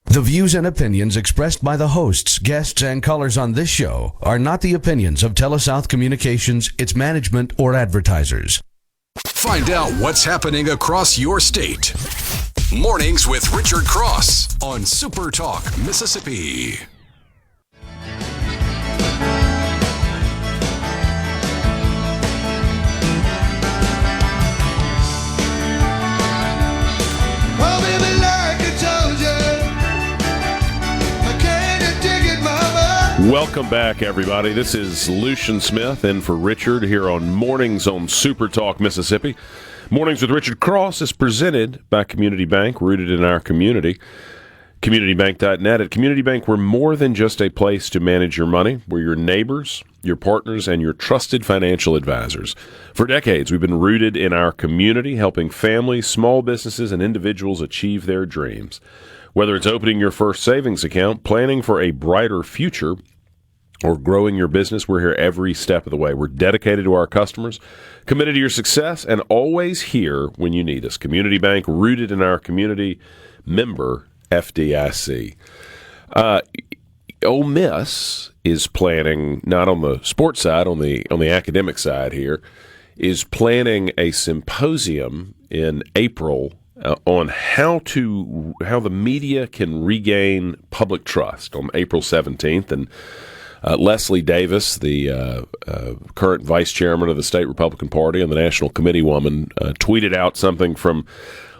The views and opinions expressed by the hosts, guests, and callers on this show are not the opinions of TeleSouth Communications, its management, or advertisers. Find out what's happening across your state. Mornings with Richard Cross on SuperTalk Mississippi. Welcome back, everybody. This is Lucian Smith in for Richard here on Mornings on SuperTalk Mississippi. Mornings with Richard Cross is presented by Community Bank, rooted in our community. CommunityBank.net. At Community Bank, we're more than just a place to manage your money. We're your neighbors, your partners, and your trusted financial advisors. For decades, we've been rooted in our community, helping families, small businesses, and individuals achieve their dreams. Whether it's opening your first savings account, planning for a brighter future, or growing your business, we're here every step of the way. We're dedicated to our customers, committed to your success, and always here when you need us. Community Bank, rooted in our community, member FDIC. Ole Miss is planning, not on the sports side, on the academic side here, is planning a symposium in April on how the media can regain public trust on April 17th. And Leslie Davis, the current vice chairman of the state Republican Party and the national committee woman, tweeted out something from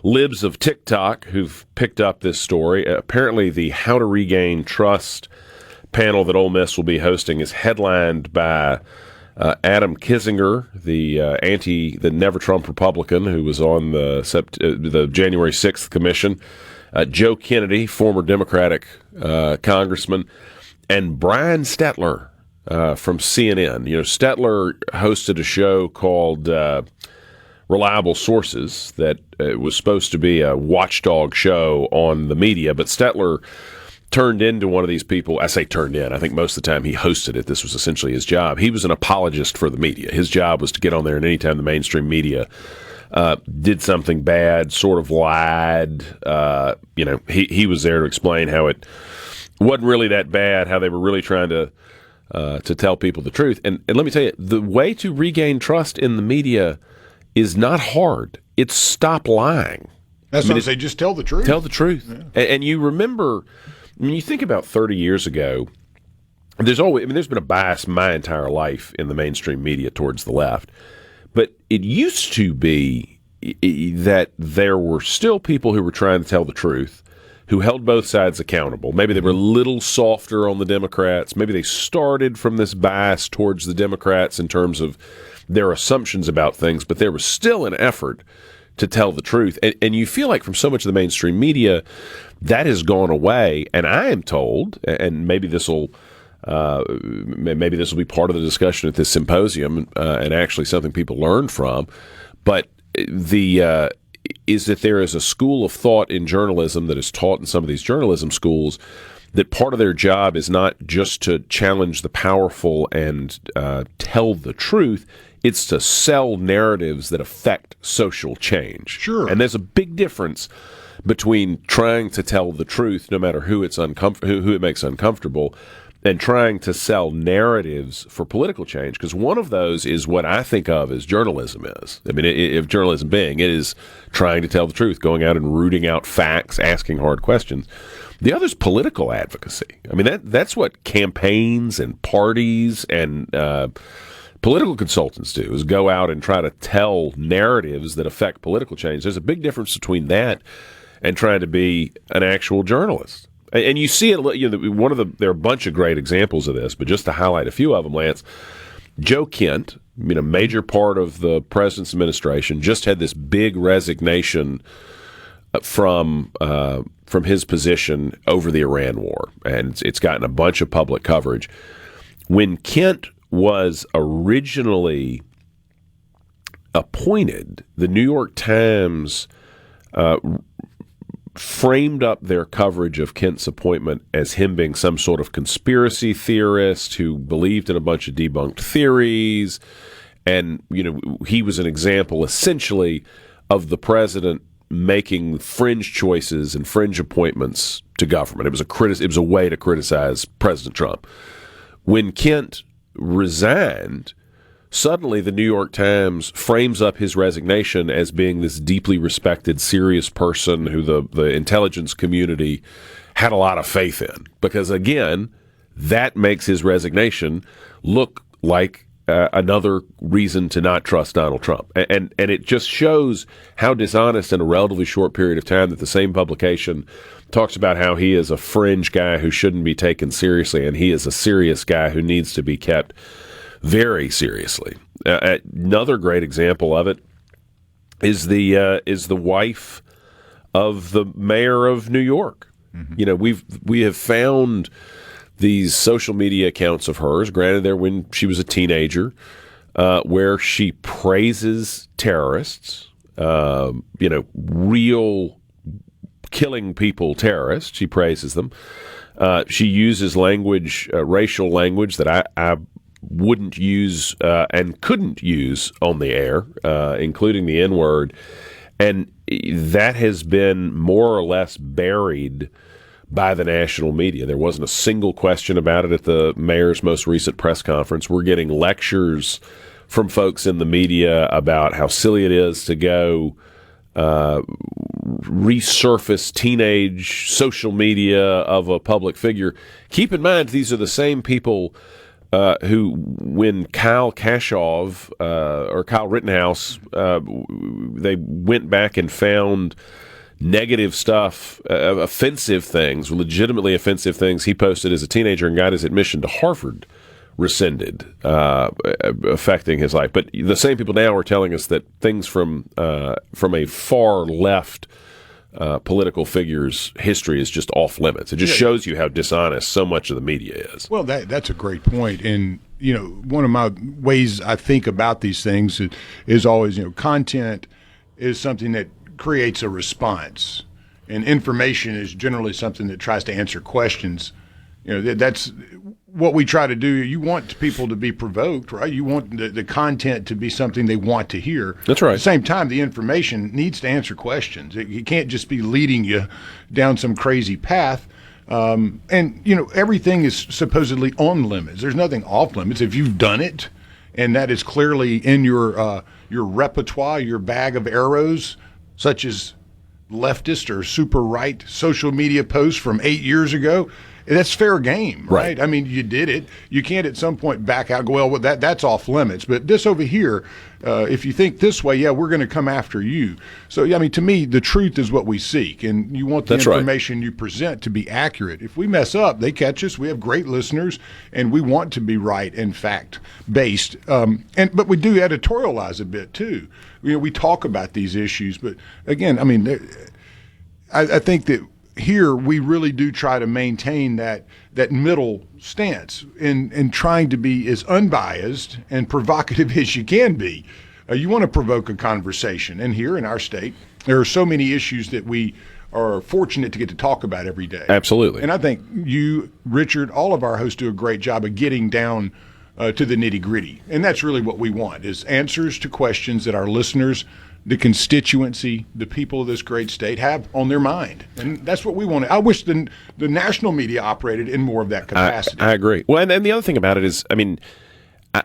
Libs of TikTok who've picked up this story. Apparently, the How to Regain Trust panel that Ole Miss will be hosting is headlined by Adam Kinzinger, the Never Trump Republican who was on the January 6th commission, Joe Kennedy, former Democratic congressman, and Brian Stetler from CNN. You know, Stetler hosted a show called Reliable Sources that was supposed to be a watchdog show on the media, but Stetler turned into one of these people. I say turned in. I think most of the time he hosted it. This was essentially his job. He was an apologist for the media. His job was to get on there, and anytime the mainstream media did something bad, sort of lied, he was there to explain how it wasn't really that bad, how they were really trying to tell people the truth. And let me tell you, the way to regain trust in the media is not hard. It's stop lying. That's what I say. Just tell the truth. Tell the truth. Yeah. And you remember, when you think about 30 years ago, there's been a bias my entire life in the mainstream media towards the left. But it used to be that there were still people who were trying to tell the truth, who held both sides accountable. Maybe they were a little softer on the Democrats. Maybe they started from this bias towards the Democrats in terms of their assumptions about things, but there was still an effort to tell the truth. And you feel like from so much of the mainstream media, that has gone away. And I am told, and maybe this will be part of the discussion at this symposium, and actually something people learn from, but is that there is a school of thought in journalism that is taught in some of these journalism schools that part of their job is not just to challenge the powerful and tell the truth. It's to sell narratives that affect social change. Sure. And there's a big difference between trying to tell the truth, no matter who it's who it makes uncomfortable, and trying to sell narratives for political change. Because one of those is what I think of as journalism is. I mean, if journalism being, it is trying to tell the truth, going out and rooting out facts, asking hard questions. The other is political advocacy. I mean, that's what campaigns and parties and political consultants do, is go out and try to tell narratives that affect political change. There's a big difference between that and trying to be an actual journalist. And you see it, there are a bunch of great examples of this, but just to highlight a few of them, Lance, Joe Kent, major part of the president's administration, just had this big resignation from his position over the Iran war, and it's gotten a bunch of public coverage. When Kent was originally appointed, the New York Times framed up their coverage of Kent's appointment as him being some sort of conspiracy theorist who believed in a bunch of debunked theories. And, he was an example, essentially, of the president making fringe choices and fringe appointments to government. It was a way to criticize President Trump. When Kent resigned, suddenly the New York Times frames up his resignation as being this deeply respected, serious person who the intelligence community had a lot of faith in. Because, again, that makes his resignation look like another reason to not trust Donald Trump. And it just shows how dishonest in a relatively short period of time that the same publication talks about how he is a fringe guy who shouldn't be taken seriously, and he is a serious guy who needs to be kept very seriously. Another great example of it is the wife of the mayor of New York. Mm-hmm. We have found these social media accounts of hers, granted they're when she was a teenager, where she praises terrorists, real killing people terrorists. She praises them. She uses language, racial language that I wouldn't use and couldn't use on the air, including the N-word. And that has been more or less buried by the national media. There wasn't a single question about it at the mayor's most recent press conference. We're getting lectures from folks in the media about how silly it is to go resurface teenage social media of a public figure. Keep in mind, these are the same people who, when Kyle Kashoff or Kyle Rittenhouse, they went back and found negative stuff, offensive things, legitimately offensive things he posted as a teenager and got his admission to Harvard rescinded, affecting his life. But the same people now are telling us that things from a far left political figure's history is just off limits. It just shows you how dishonest so much of the media is. Well, that's a great point. And, one of my ways I think about these things is always, content is something that creates a response, and information is generally something that tries to answer questions. That's what we try to do. You want people to be provoked, right? You want the content to be something they want to hear. That's right. At the same time, the information needs to answer questions. It can't just be leading you down some crazy path. And everything is supposedly on limits. There's nothing off limits if you've done it, and that is clearly in your repertoire, your bag of arrows, such as leftist or super right social media posts from 8 years ago. That's fair game, right? I mean, you did it. You can't at some point back out and go, well, that's off limits. But this over here, if you think this way, we're going to come after you. So, to me, the truth is what we seek, and you want the information you present to be accurate. If we mess up, they catch us. We have great listeners, and we want to be right and fact-based. But we do editorialize a bit, too. We talk about these issues, but, again, I think that here we really do try to maintain that middle stance in trying to be as unbiased and provocative as you can be. you want to provoke a conversation. And here in our state, there are so many issues that we are fortunate to get to talk about every day. Absolutely. And I think you, Richard, all of our hosts do a great job of getting down to the nitty-gritty. And that's really what we want, is answers to questions that our listeners, the constituency, the people of this great state have on their mind. And that's what we want. I wish the national media operated in more of that capacity. I agree. Well, and the other thing about it is, I mean,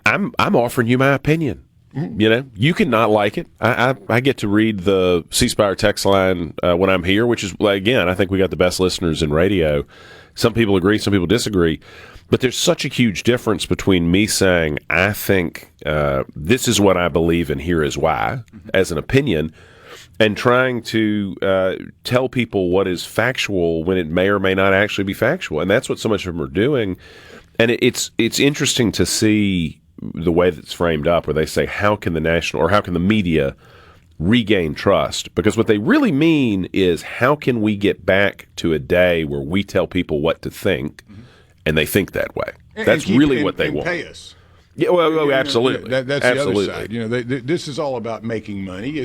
I'm offering you my opinion. You know, you can not like it. I get to read the C Spire text line when I'm here, which is, again, I think we got the best listeners in radio. Some people agree, some people disagree. But there's such a huge difference between me saying, I think this is what I believe and here is why, as an opinion, and trying to tell people what is factual when it may or may not actually be factual. And that's what so much of them are doing. And it's interesting to see the way that's framed up, where they say, how can the media regain trust? Because what they really mean is, how can we get back to a day where we tell people what to think, and they think that way? That's really what they want. Pay us. Yeah, well, absolutely. That's absolutely. The other side. You know, this is all about making money.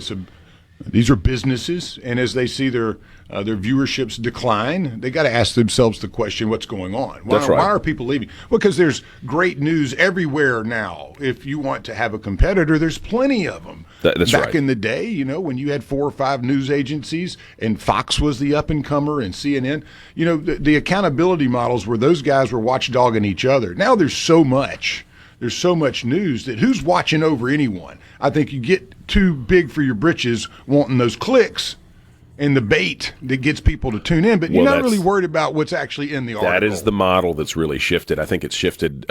These are businesses, and as they see their viewerships decline, they got to ask themselves the question, what's going on? That's right. Why are people leaving? Well, because there's great news everywhere now. If you want to have a competitor, there's plenty of them. That's Back right. in the day, you know, when you had 4 or 5 news agencies and Fox was the up-and-comer and CNN, you know, the accountability models where those guys were watchdogging each other. Now there's so much. There's so much news that who's watching over anyone? I think you get too big for your britches wanting those clicks and the bait that gets people to tune in, but you're not really worried about what's actually in the article. That is the model that's really shifted. I think it's shifted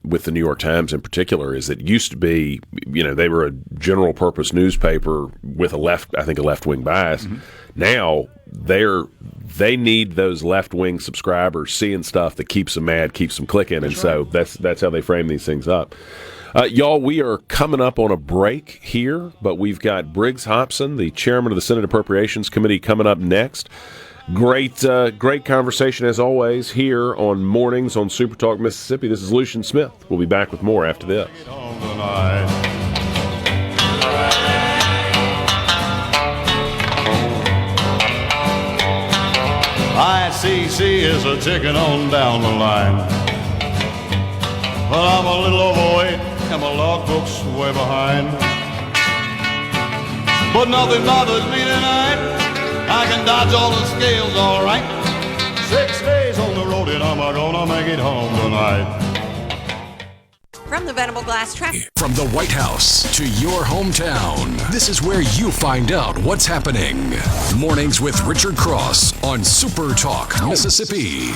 with the New York Times in particular. Is it used to be, you know, they were a general purpose newspaper with a left-wing bias. Mm-hmm. Now they need those left-wing subscribers seeing stuff that keeps them mad, keeps them clicking, and so that's how they frame these things up. Y'all, we are coming up on a break here, but we've got Briggs Hopson, the chairman of the Senate Appropriations Committee, coming up next. Great conversation as always here on Mornings on SuperTalk Mississippi. This is Lucian Smith. We'll be back with more after this. ICC is a ticking on down the line. Well, I'm a little overweight and my logbook's way behind. But nothing bothers me tonight. I can dodge all the scales all right. 6 days on the road and I'm gonna make it home tonight. From the Venable Glass Trap. From the White House to your hometown, this is where you find out what's happening. Mornings with Richard Cross on SuperTalk Mississippi.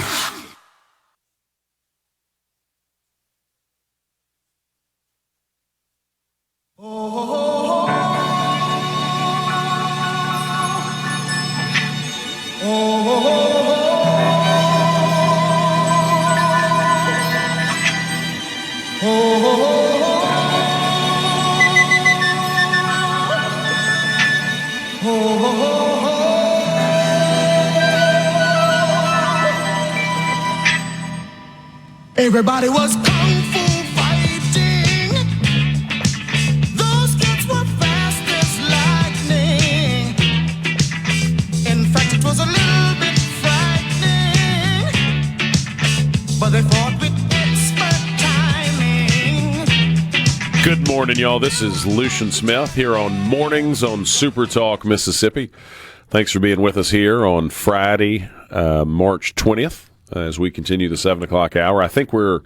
Everybody was kung fu fighting. Those kids were fast as lightning. In fact, it was a little bit frightening, but they fought with expert timing. Good morning, y'all. This is Lucian Smith here on Mornings on SuperTalk Mississippi. Thanks for being with us here on Friday, March 20th. As we continue the 7 o'clock hour. I think we're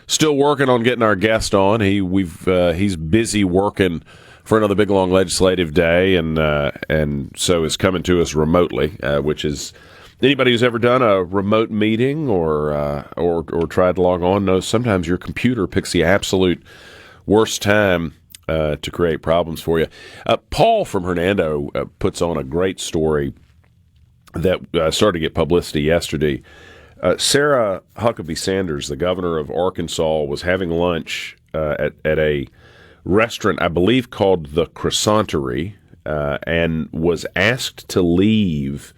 still working on getting our guest on. He's busy working for another big long legislative day, and so is coming to us remotely, which is anybody who's ever done a remote meeting or tried to log on knows sometimes your computer picks the absolute worst time to create problems for you. Paul from Hernando puts on a great story that started to get publicity yesterday. Sarah Huckabee Sanders, the governor of Arkansas, was having lunch at a restaurant, I believe, called the Croissanterie, and was asked to leave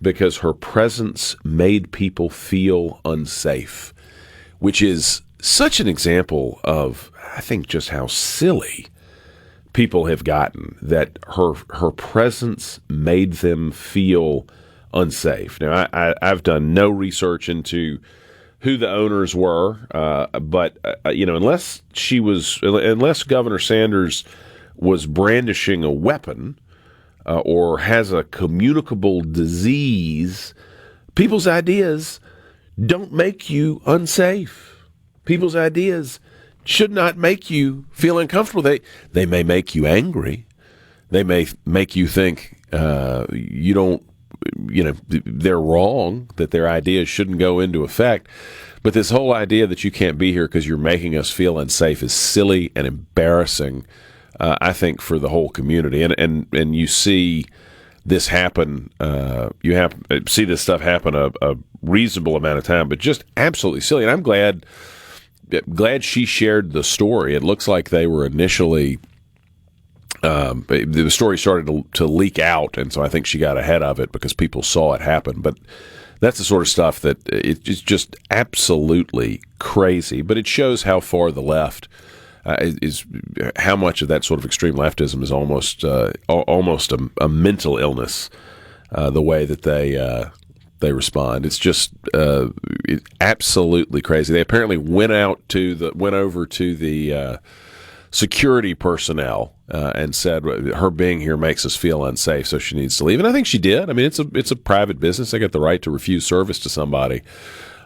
because her presence made people feel unsafe, which is such an example of, I think, just how silly people have gotten, that her presence made them feel unsafe. Now, I've done no research into who the owners were, but unless Governor Sanders was brandishing a weapon or has a communicable disease, people's ideas don't make you unsafe. People's ideas should not make you feel uncomfortable. They may make you angry. They may make you think they're wrong, that their ideas shouldn't go into effect. But this whole idea that you can't be here because you're making us feel unsafe is silly and embarrassing, I think, for the whole community. And you see this happen. You see this stuff happen a reasonable amount of time, but just absolutely silly. And I'm glad she shared the story. It looks like they were initially. The story started to leak out, and so I think she got ahead of it because people saw it happen. But that's the sort of stuff that it's just absolutely crazy. But it shows how far the left is, how much of that sort of extreme leftism is almost a mental illness. The way that they respond, it's just it's absolutely crazy. They apparently went over to the security personnel and said her being here makes us feel unsafe, so she needs to leave. And I think she did. I mean, it's a private business. They got the right to refuse service to somebody.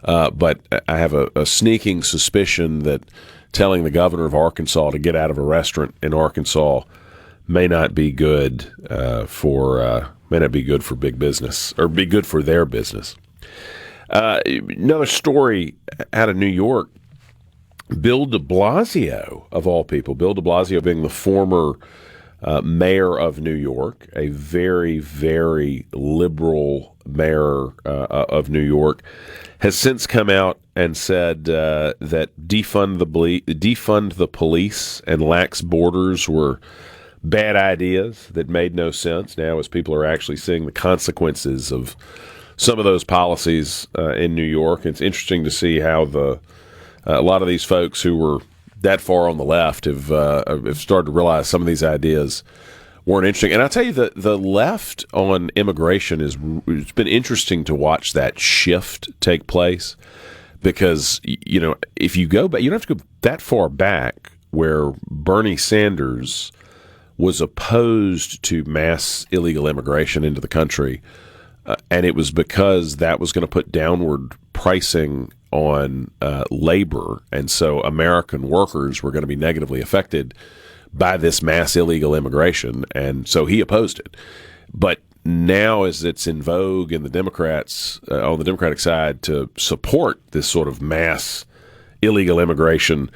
But I have a sneaking suspicion that telling the governor of Arkansas to get out of a restaurant in Arkansas may not be good for big business, or be good for their business. Another story out of New York. Bill de Blasio, of all people, Bill de Blasio being the former mayor of New York, a very, very liberal mayor of New York, has since come out and said that defund the police and lax borders were bad ideas that made no sense now, as people are actually seeing the consequences of some of those policies in New York. It's interesting to see how a lot of these folks who were that far on the left have started to realize some of these ideas weren't interesting. And I'll tell you, the left on immigration it's been interesting to watch that shift take place, because if you go back, you don't have to go that far back, where Bernie Sanders was opposed to mass illegal immigration into the country, and it was because that was going to put downward pricing on labor, and so American workers were going to be negatively affected by this mass illegal immigration, and so he opposed it. But now, as it's in vogue in the Democrats, on the Democratic side, to support this sort of mass illegal immigration,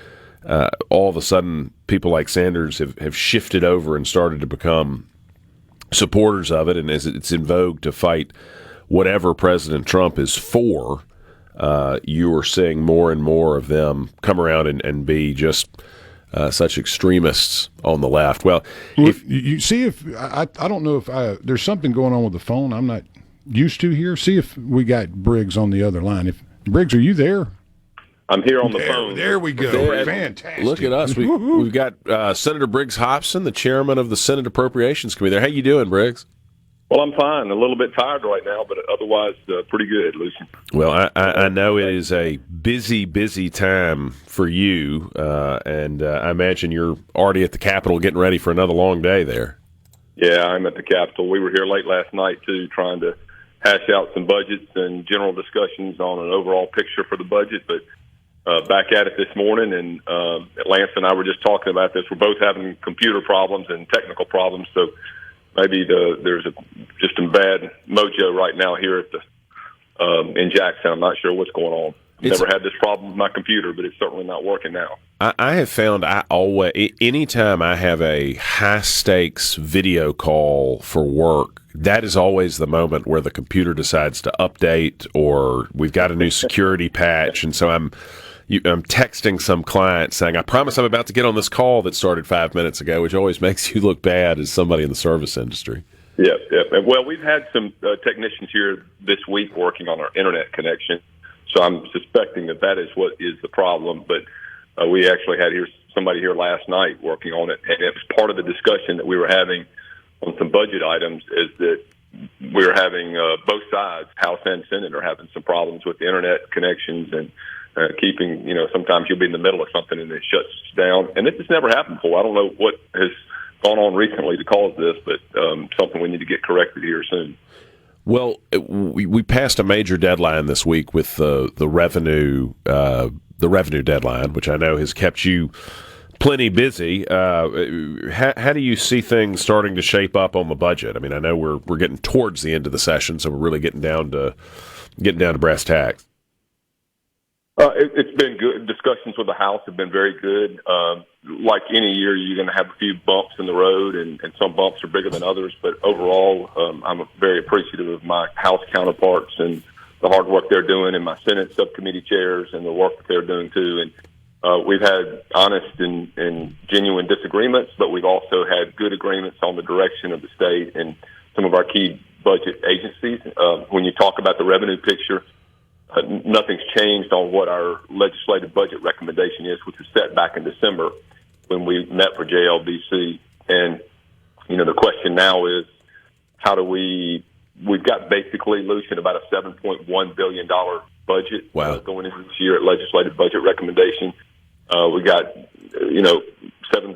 all of a sudden people like Sanders have shifted over and started to become supporters of it, and as it's in vogue to fight whatever President Trump is for, you are seeing more and more of them come around and be just such extremists on the left. Well, if you see, I don't know if there's something going on with the phone I'm not used to here. See if we got Briggs on the other line. If Briggs, are you there? I'm here on the phone. There we go. Fantastic. Look at us. We've got Senator Briggs Hopson, the chairman of the Senate Appropriations Committee. How you doing, Briggs? Well, I'm fine. A little bit tired right now, but otherwise pretty good, Lucy. Well, I know it is a busy time for you, and I imagine you're already at the Capitol getting ready for another long day there. Yeah, I'm at the Capitol. We were here late last night, too, trying to hash out some budgets and general discussions on an overall picture for the budget, but back at it this morning, and Lance and I were just talking about this. We're both having computer problems and technical problems, so maybe there's just a bad mojo right now here at in Jackson. I'm not sure what's going on. I've never had this problem with my computer, but it's certainly not working now. I have found anytime I have a high-stakes video call for work, that is always the moment where the computer decides to update, or we've got a new security patch, and so I'm texting some client saying, I promise I'm about to get on this call that started 5 minutes ago, which always makes you look bad as somebody in the service industry. Yeah. Well, we've had some technicians here this week working on our internet connection, so I'm suspecting that is what is the problem. But we actually had here somebody here last night working on it, and it was part of the discussion that we were having on some budget items, is that we were having both sides, House and Senate, are having some problems with the internet connections and keeping, sometimes you'll be in the middle of something and it shuts down. And this has never happened before. I don't know what has gone on recently to cause this, but something we need to get corrected here soon. Well, we passed a major deadline this week with the revenue deadline, which I know has kept you plenty busy. How do you see things starting to shape up on the budget? I mean, I know we're getting towards the end of the session, so we're really getting down to brass tacks. It's been good. Discussions with the House have been very good. Like any year, you're going to have a few bumps in the road, and some bumps are bigger than others. But overall, I'm very appreciative of my House counterparts and the hard work they're doing, and my Senate subcommittee chairs and the work that they're doing too. And we've had honest and genuine disagreements, but we've also had good agreements on the direction of the state and some of our key budget agencies. When you talk about the revenue picture, nothing's changed on what our legislative budget recommendation is, which was set back in December when we met for JLBC. And, the question now is, how do we've got basically, Lucian, about a $7.1 billion budget going into this year at legislative budget recommendation. We got, 7.3,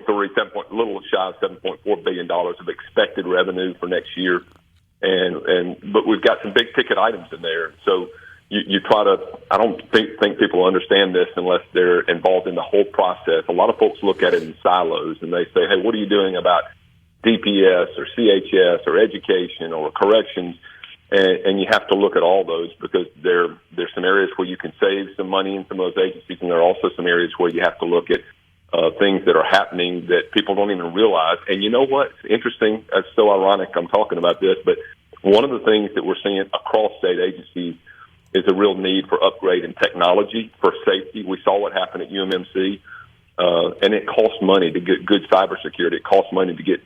a little shy of $7.4 billion of expected revenue for next year. But we've got some big ticket items in there. So, you try to, I don't think people understand this unless they're involved in the whole process. A lot of folks look at it in silos and they say, hey, what are you doing about DPS or CHS or education or corrections? And you have to look at all those, because there's some areas where you can save some money in some of those agencies, and there are also some areas where you have to look at things that are happening that people don't even realize. And you know what? It's interesting. It's so ironic I'm talking about this, but one of the things that we're seeing across state agencies is a real need for upgrade in technology for safety. We saw what happened at UMMC, and it costs money to get good cybersecurity. It costs money to get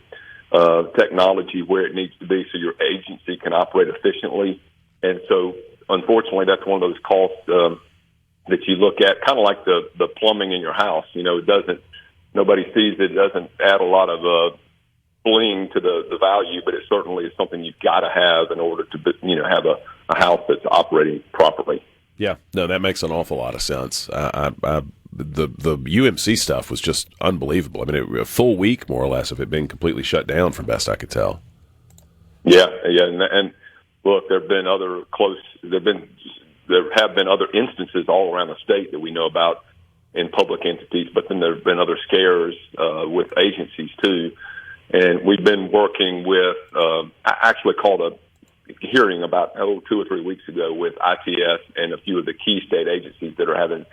technology where it needs to be so your agency can operate efficiently. And so, unfortunately, that's one of those costs that you look at, kind of like the plumbing in your house. Nobody sees it. It doesn't add a lot of bling to the value, but it certainly is something you've got to have in order to have a house that's operating properly. Yeah, no, that makes an awful lot of sense. The UMC stuff was just unbelievable. I mean, a full week, more or less, of it being completely shut down, from best I could tell. Yeah, and look, there have been other instances all around the state that we know about in public entities, but then there have been other scares with agencies too. And we've been working with, I actually called a hearing about 2 or 3 weeks ago with ITS and a few of the key state agencies that are having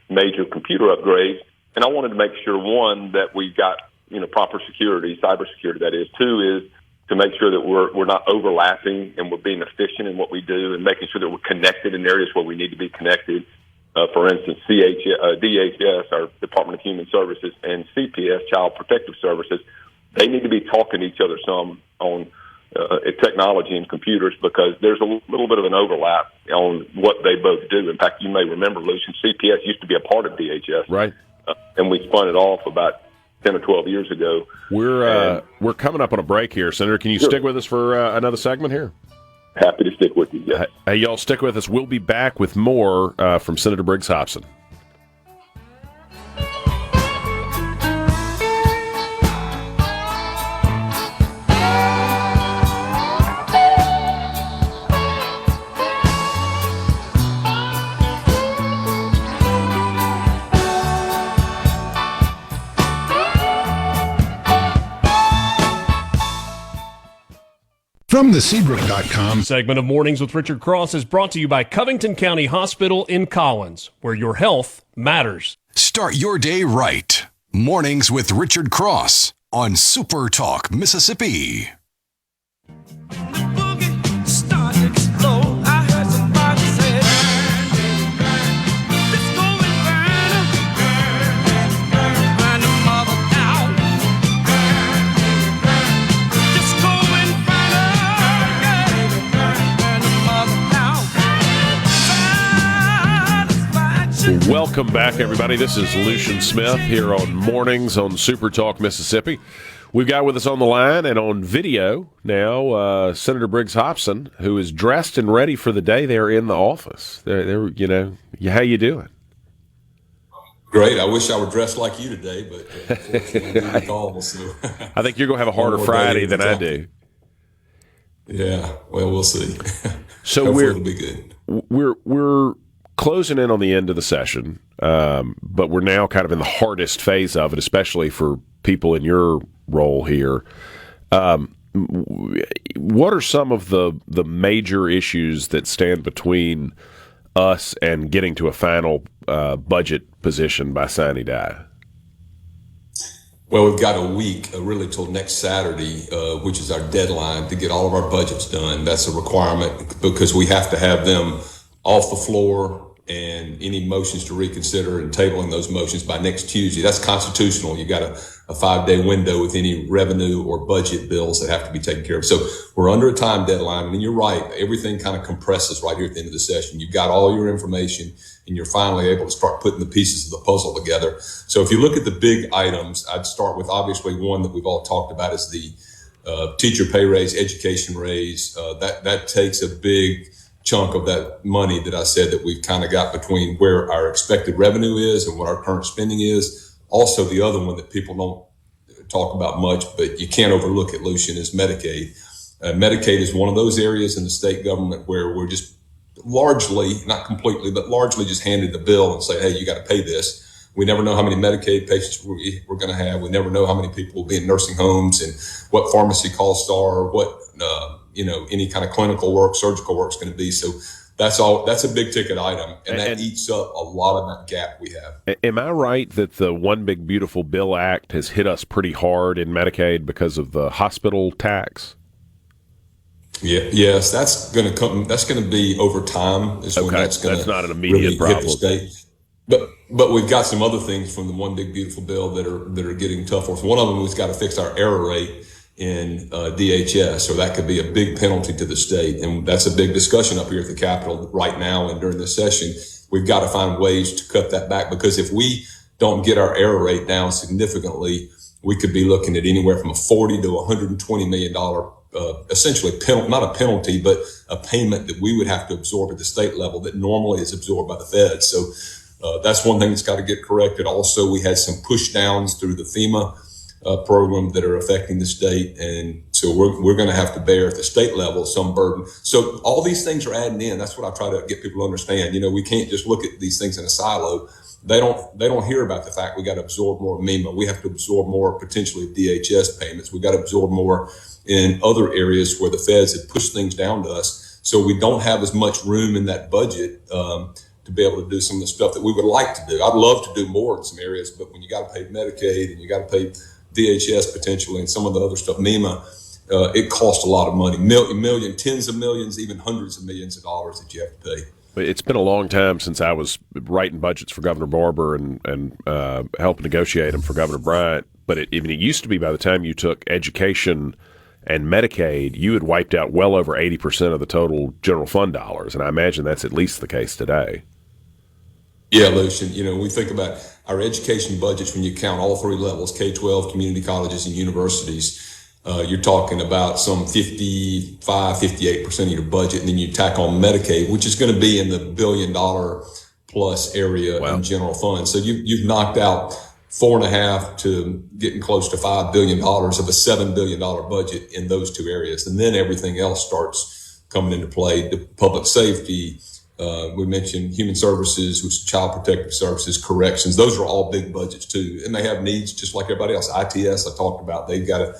major computer upgrades. And I wanted to make sure, one, that we've got, proper security, cybersecurity that is. Two is to make sure that we're not overlapping and we're being efficient in what we do, and making sure that we're connected in areas where we need to be connected. For instance, DHS, our Department of Human Services, and CPS, Child Protective Services, they need to be talking to each other some on technology and computers, because there's a little bit of an overlap on what they both do. In fact, you may remember, Lucian, CPS used to be a part of DHS. Right. And we spun it off about 10 or 12 years ago. We're coming up on a break here. Senator, can you stick with us for another segment here? Happy to stick with you, yes. Hey, y'all stick with us. We'll be back with more from Senator Briggs Hopson. From the Seabrook.com segment of Mornings with Richard Cross is brought to you by Covington County Hospital in Collins, where your health matters. Start your day right. Mornings with Richard Cross on SuperTalk, Mississippi. Welcome back, everybody. This is Lucian Smith here on Mornings on SuperTalk Mississippi. We've got with us on the line and on video now Senator Briggs Hopson, who is dressed and ready for the day there in the office. They're, you know, how you doing? Great. I wish I were dressed like you today, but unfortunately, call, so. I think you're going to have a harder Friday than I do. Yeah. Well, we'll see. So it'll be good. We're closing in on the end of the session, but we're now kind of in the hardest phase of it, especially for people in your role here. What are some of the major issues that stand between us and getting to a final budget position by sine die? Well, we've got a week, really till next Saturday, which is our deadline to get all of our budgets done. That's a requirement because we have to have them off the floor and any motions to reconsider and tabling those motions by next Tuesday. That's constitutional. You got a 5-day window with any revenue or budget bills that have to be taken care of. So we're under a time deadline. And you're right. Everything kind of compresses right here at the end of the session. You've got all your information and you're finally able to start putting the pieces of the puzzle together. So if you look at the big items, I'd start with obviously one that we've all talked about is the teacher pay raise, education raise. That takes a big chunk of that money that I said that we've kind of got between where our expected revenue is and what our current spending is. Also, the other one that people don't talk about much, but you can't overlook it, Lucian, is Medicaid. Medicaid is one of those areas in the state government where we're just largely, not completely, but largely just handed the bill and say, hey, you got to pay this. We never know how many Medicaid patients we're going to have. We never know how many people will be in nursing homes and what pharmacy costs are, what, any kind of clinical work, surgical work is going to be. So that's a big ticket item. And that eats up a lot of that gap we have. Am I right that the One Big Beautiful Bill Act has hit us pretty hard in Medicaid because of the hospital tax? Yeah. Yes. That's going to come. That's going to be over time. That's not an immediate problem. Hit the state. But we've got some other things from the One Big Beautiful Bill that are getting tougher. One of them, we've got to fix our error rate in DHS, or that could be a big penalty to the state. And that's a big discussion up here at the Capitol right now and during this session. We've got to find ways to cut that back, because if we don't get our error rate down significantly, we could be looking at anywhere from a $40 to $120 million essentially not a penalty, but a payment that we would have to absorb at the state level that normally is absorbed by the feds. So that's one thing that's got to get corrected. Also, we had some push downs through the FEMA program that are affecting the state. And so we're going to have to bear at the state level some burden. So all these things are adding in. That's what I try to get people to understand. We can't just look at these things in a silo. They don't hear about the fact we got to absorb more MEMA. We have to absorb more potentially DHS payments. We got to absorb more in other areas where the feds have pushed things down to us. So we don't have as much room in that budget to be able to do some of the stuff that we would like to do. I'd love to do more in some areas, but when you got to pay Medicaid and you got to pay DHS potentially and some of the other stuff, MEMA, it costs a lot of money, tens of millions, even hundreds of millions of dollars that you have to pay. It's been a long time since I was writing budgets for Governor Barber and helping negotiate them for Governor Bryant. But it used to be by the time you took education and Medicaid, you had wiped out well over 80% of the total general fund dollars. And I imagine that's at least the case today. Yeah, Lucian, we think about our education budgets when you count all three levels, K-12, community colleges, and universities. You're talking about some 55, 58% of your budget. And then you tack on Medicaid, which is going to be in the $1 billion plus area in general fund. So you've knocked out 4.5 to getting close to $5 billion of a $7 billion budget in those two areas. And then everything else starts coming into play. The public safety, we mentioned human services, which is child protective services, corrections. Those are all big budgets too. And they have needs just like everybody else. ITS, I talked about, they've got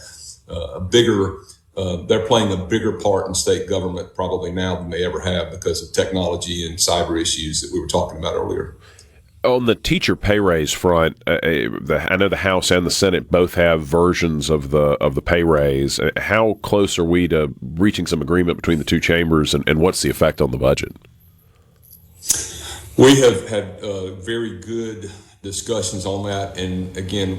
a bigger, they're playing a bigger part in state government probably now than they ever have because of technology and cyber issues that we were talking about earlier. On the teacher pay raise front, I know the House and the Senate both have versions of the pay raise. How close are we to reaching some agreement between the two chambers, and what's the effect on the budget? We have had very good discussions on that, and again,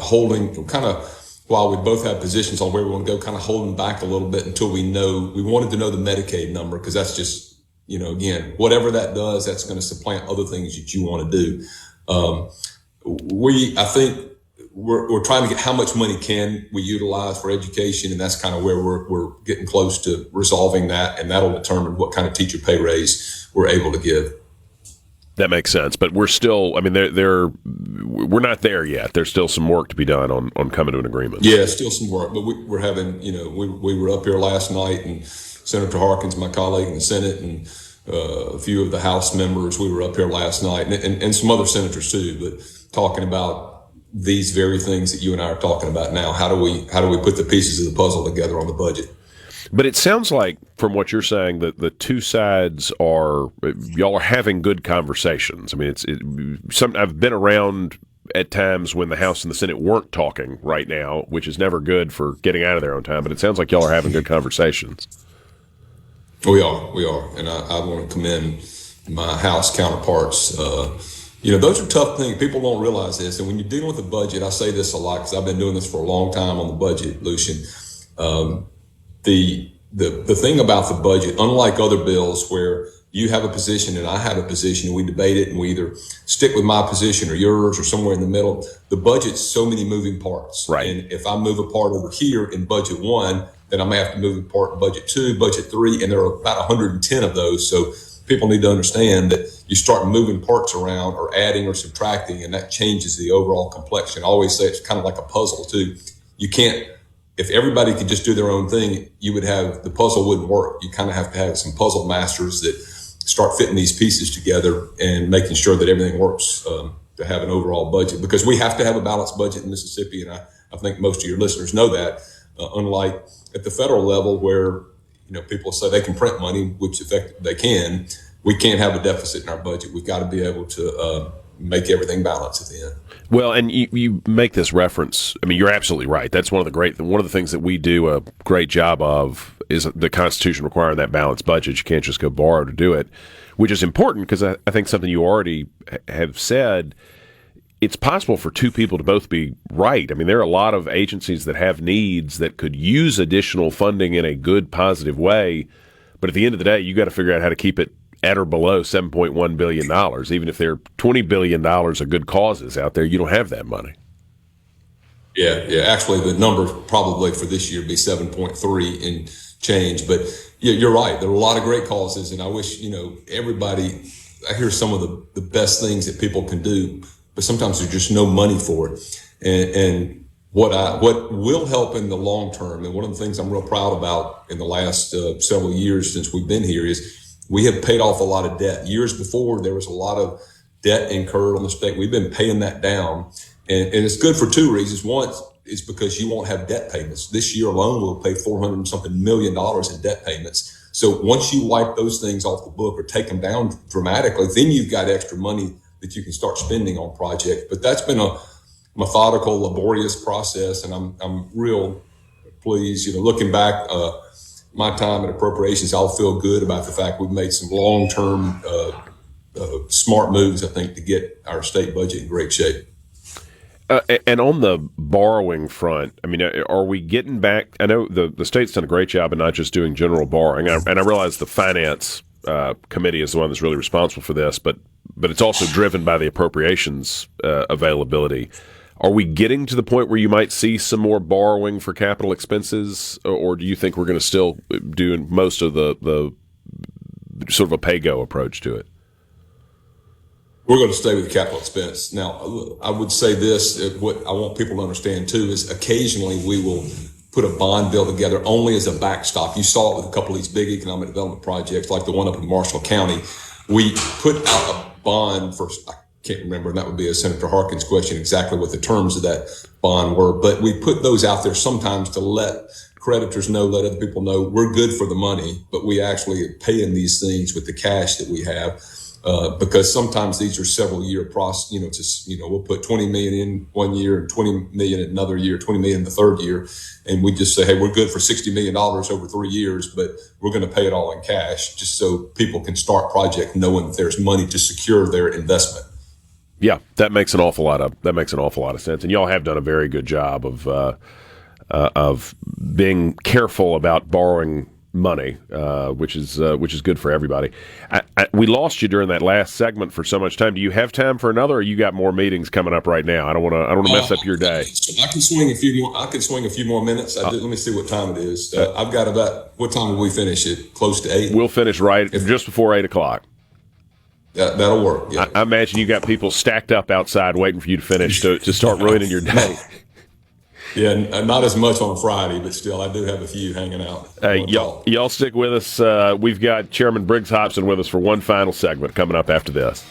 holding kind of, while we both have positions on where we want to go, kind of holding back a little bit until we wanted to know the Medicaid number, because that's just again, whatever that does, that's going to supplant other things that you want to do. I think we're trying to get how much money can we utilize for education, and that's kind of where we're getting close to resolving that, and that'll determine what kind of teacher pay raise we're able to give. That makes sense, but we're still. I mean, we're not there yet. There's still some work to be done on coming to an agreement. Yeah, still some work, but we're having. We were up here last night, and Senator Harkins, my colleague in the Senate, and a few of the House members. We were up here last night, and some other senators too, but talking about these very things that you and I are talking about now. How do we put the pieces of the puzzle together on the budget? But it sounds like, from what you're saying, that the two sides y'all are having good conversations. I mean, I've been around at times when the House and the Senate weren't talking right now, which is never good for getting out of there on time. But it sounds like y'all are having good conversations. We are, and I want to commend my House counterparts. Those are tough things. People don't realize this, and when you're dealing with a budget, I say this a lot because I've been doing this for a long time on the budget, Lucian. The thing about the budget, unlike other bills where you have a position and I have a position and we debate it and we either stick with my position or yours or somewhere in the middle, the budget's so many moving parts. Right. And if I move a part over here in budget 1, then I may have to move a part in budget 2, budget 3, and there are about 110 of those. So people need to understand that you start moving parts around or adding or subtracting, and that changes the overall complexion. I always say it's kind of like a puzzle too. You can't, if everybody could just do their own thing, the puzzle wouldn't work. You kind of have to have some puzzle masters that start fitting these pieces together and making sure that everything works to have an overall budget, because we have to have a balanced budget in Mississippi. And I think most of your listeners know that, unlike at the federal level where, people say they can print money, which they can. We can't have a deficit in our budget. We've got to be able to make everything balance at the end. Well, and you make this reference. I mean, you're absolutely right. That's one of the things that we do a great job of is the Constitution requiring that balanced budget. You can't just go borrow to do it, which is important because I think something you already have said. It's possible for two people to both be right. I mean, there are a lot of agencies that have needs that could use additional funding in a good, positive way. But at the end of the day, you got to figure out how to keep it at or below $7.1 billion. Even if there are $20 billion of good causes out there, you don't have that money. Yeah. Actually, the number probably for this year would be 7.3 and change. But yeah, you're right. There are a lot of great causes, and I wish, everybody, I hear some of the best things that people can do, but sometimes there's just no money for it. And what will help in the long term, and one of the things I'm real proud about in the last several years since we've been here, is we have paid off a lot of debt. Years before, there was a lot of debt incurred on the state. We've been paying that down. And it's good for two reasons. One is because you won't have debt payments. This year alone, we'll pay $400 million in debt payments. So once you wipe those things off the book or take them down dramatically, then you've got extra money that you can start spending on projects. But that's been a methodical, laborious process, and I'm real pleased. Looking back, my time at Appropriations, I'll feel good about the fact we've made some long-term smart moves, I think, to get our state budget in great shape. And on the borrowing front, I mean, are we getting back? I know the state's done a great job of not just doing general borrowing, and I realize the finance committee is the one that's really responsible for this, but it's also driven by the appropriations availability. Are we getting to the point where you might see some more borrowing for capital expenses, or do you think we're going to still do most of the sort of a pay-go approach to it? We're going to stay with capital expense. Now, I would say this, what I want people to understand too, is occasionally we will put a bond bill together only as a backstop. You saw it with a couple of these big economic development projects, like the one up in Marshall County. We put out a bond for, I can't remember, and that would be a Senator Harkins question, exactly what the terms of that bond were. But we put those out there sometimes to let creditors know, let other people know we're good for the money, but we actually are paying these things with the cash that we have. Because sometimes these are several year process, we'll put 20 million in one year and 20 million in another year, 20 million in the third year. And we just say, hey, we're good for $60 million over 3 years, but we're going to pay it all in cash just so people can start project knowing that there's money to secure their investment. Yeah, that makes an awful lot of sense. And y'all have done a very good job of being careful about borrowing money, which is good for everybody. We lost you during that last segment for so much time. Do you have time for another, or you got more meetings coming up right now? I don't want to mess up your day. I can swing a few more. I can swing a few more minutes. Let me see what time it is. I've got about. What time will we finish it? Close to 8. We'll finish just before 8 o'clock. That'll work. Yeah. I imagine you got people stacked up outside waiting for you to finish to start ruining your day. Yeah, not as much on Friday, but still, I do have a few hanging out. Hey, y'all stick with us. We've got Chairman Briggs Hopson with us for one final segment coming up after this.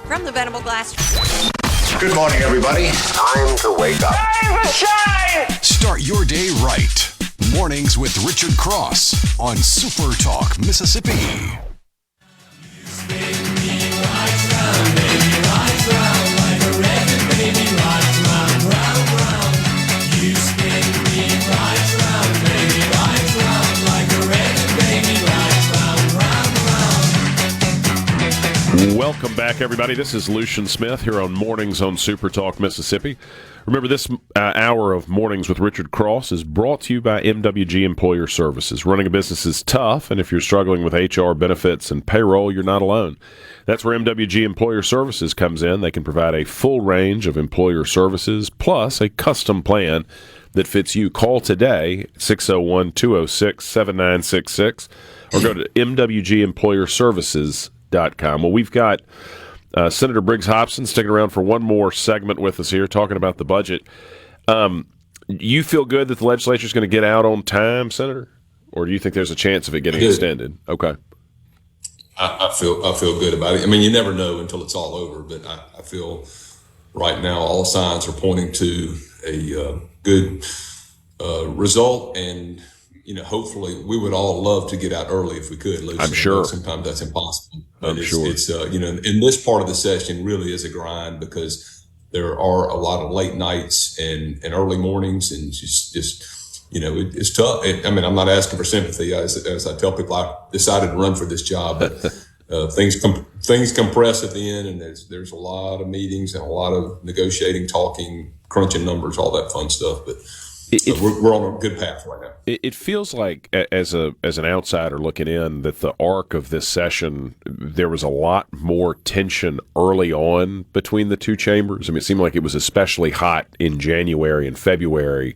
From the Venable Glass. Good morning, everybody. Time to wake up. Time to shine! Start your day right. Mornings with Richard Cross on SuperTalk, Mississippi. Welcome back, everybody. This is Lucian Smith here on Mornings on SuperTalk, Mississippi. Remember, this hour of Mornings with Richard Cross is brought to you by MWG Employer Services. Running a business is tough, and if you're struggling with HR, benefits, and payroll, you're not alone. That's where MWG Employer Services comes in. They can provide a full range of employer services, plus a custom plan that fits you. Call today, 601-206-7966, or go to MWGEmployerServices.com. Well, we've got Senator Briggs Hopson sticking around for one more segment with us here, talking about the budget. You feel good that the legislature is going to get out on time, Senator, or do you think there's a chance of it getting extended? Okay, I feel good about it. I mean, you never know until it's all over, but I feel right now all signs are pointing to a good result, and hopefully we would all love to get out early if we could, Lucy. I'm sure. Sometimes that's impossible. But I'm sure. It's in this part of the session really is a grind because there are a lot of late nights and early mornings, and it's tough. I'm not asking for sympathy. As I tell people, I decided to run for this job, but things compress at the end, and there's a lot of meetings and a lot of negotiating, talking, crunching numbers, all that fun stuff. But we're on a good path right now. It feels like, as an outsider looking in, that the arc of this session, there was a lot more tension early on between the two chambers. I mean, it seemed like it was especially hot in January and February.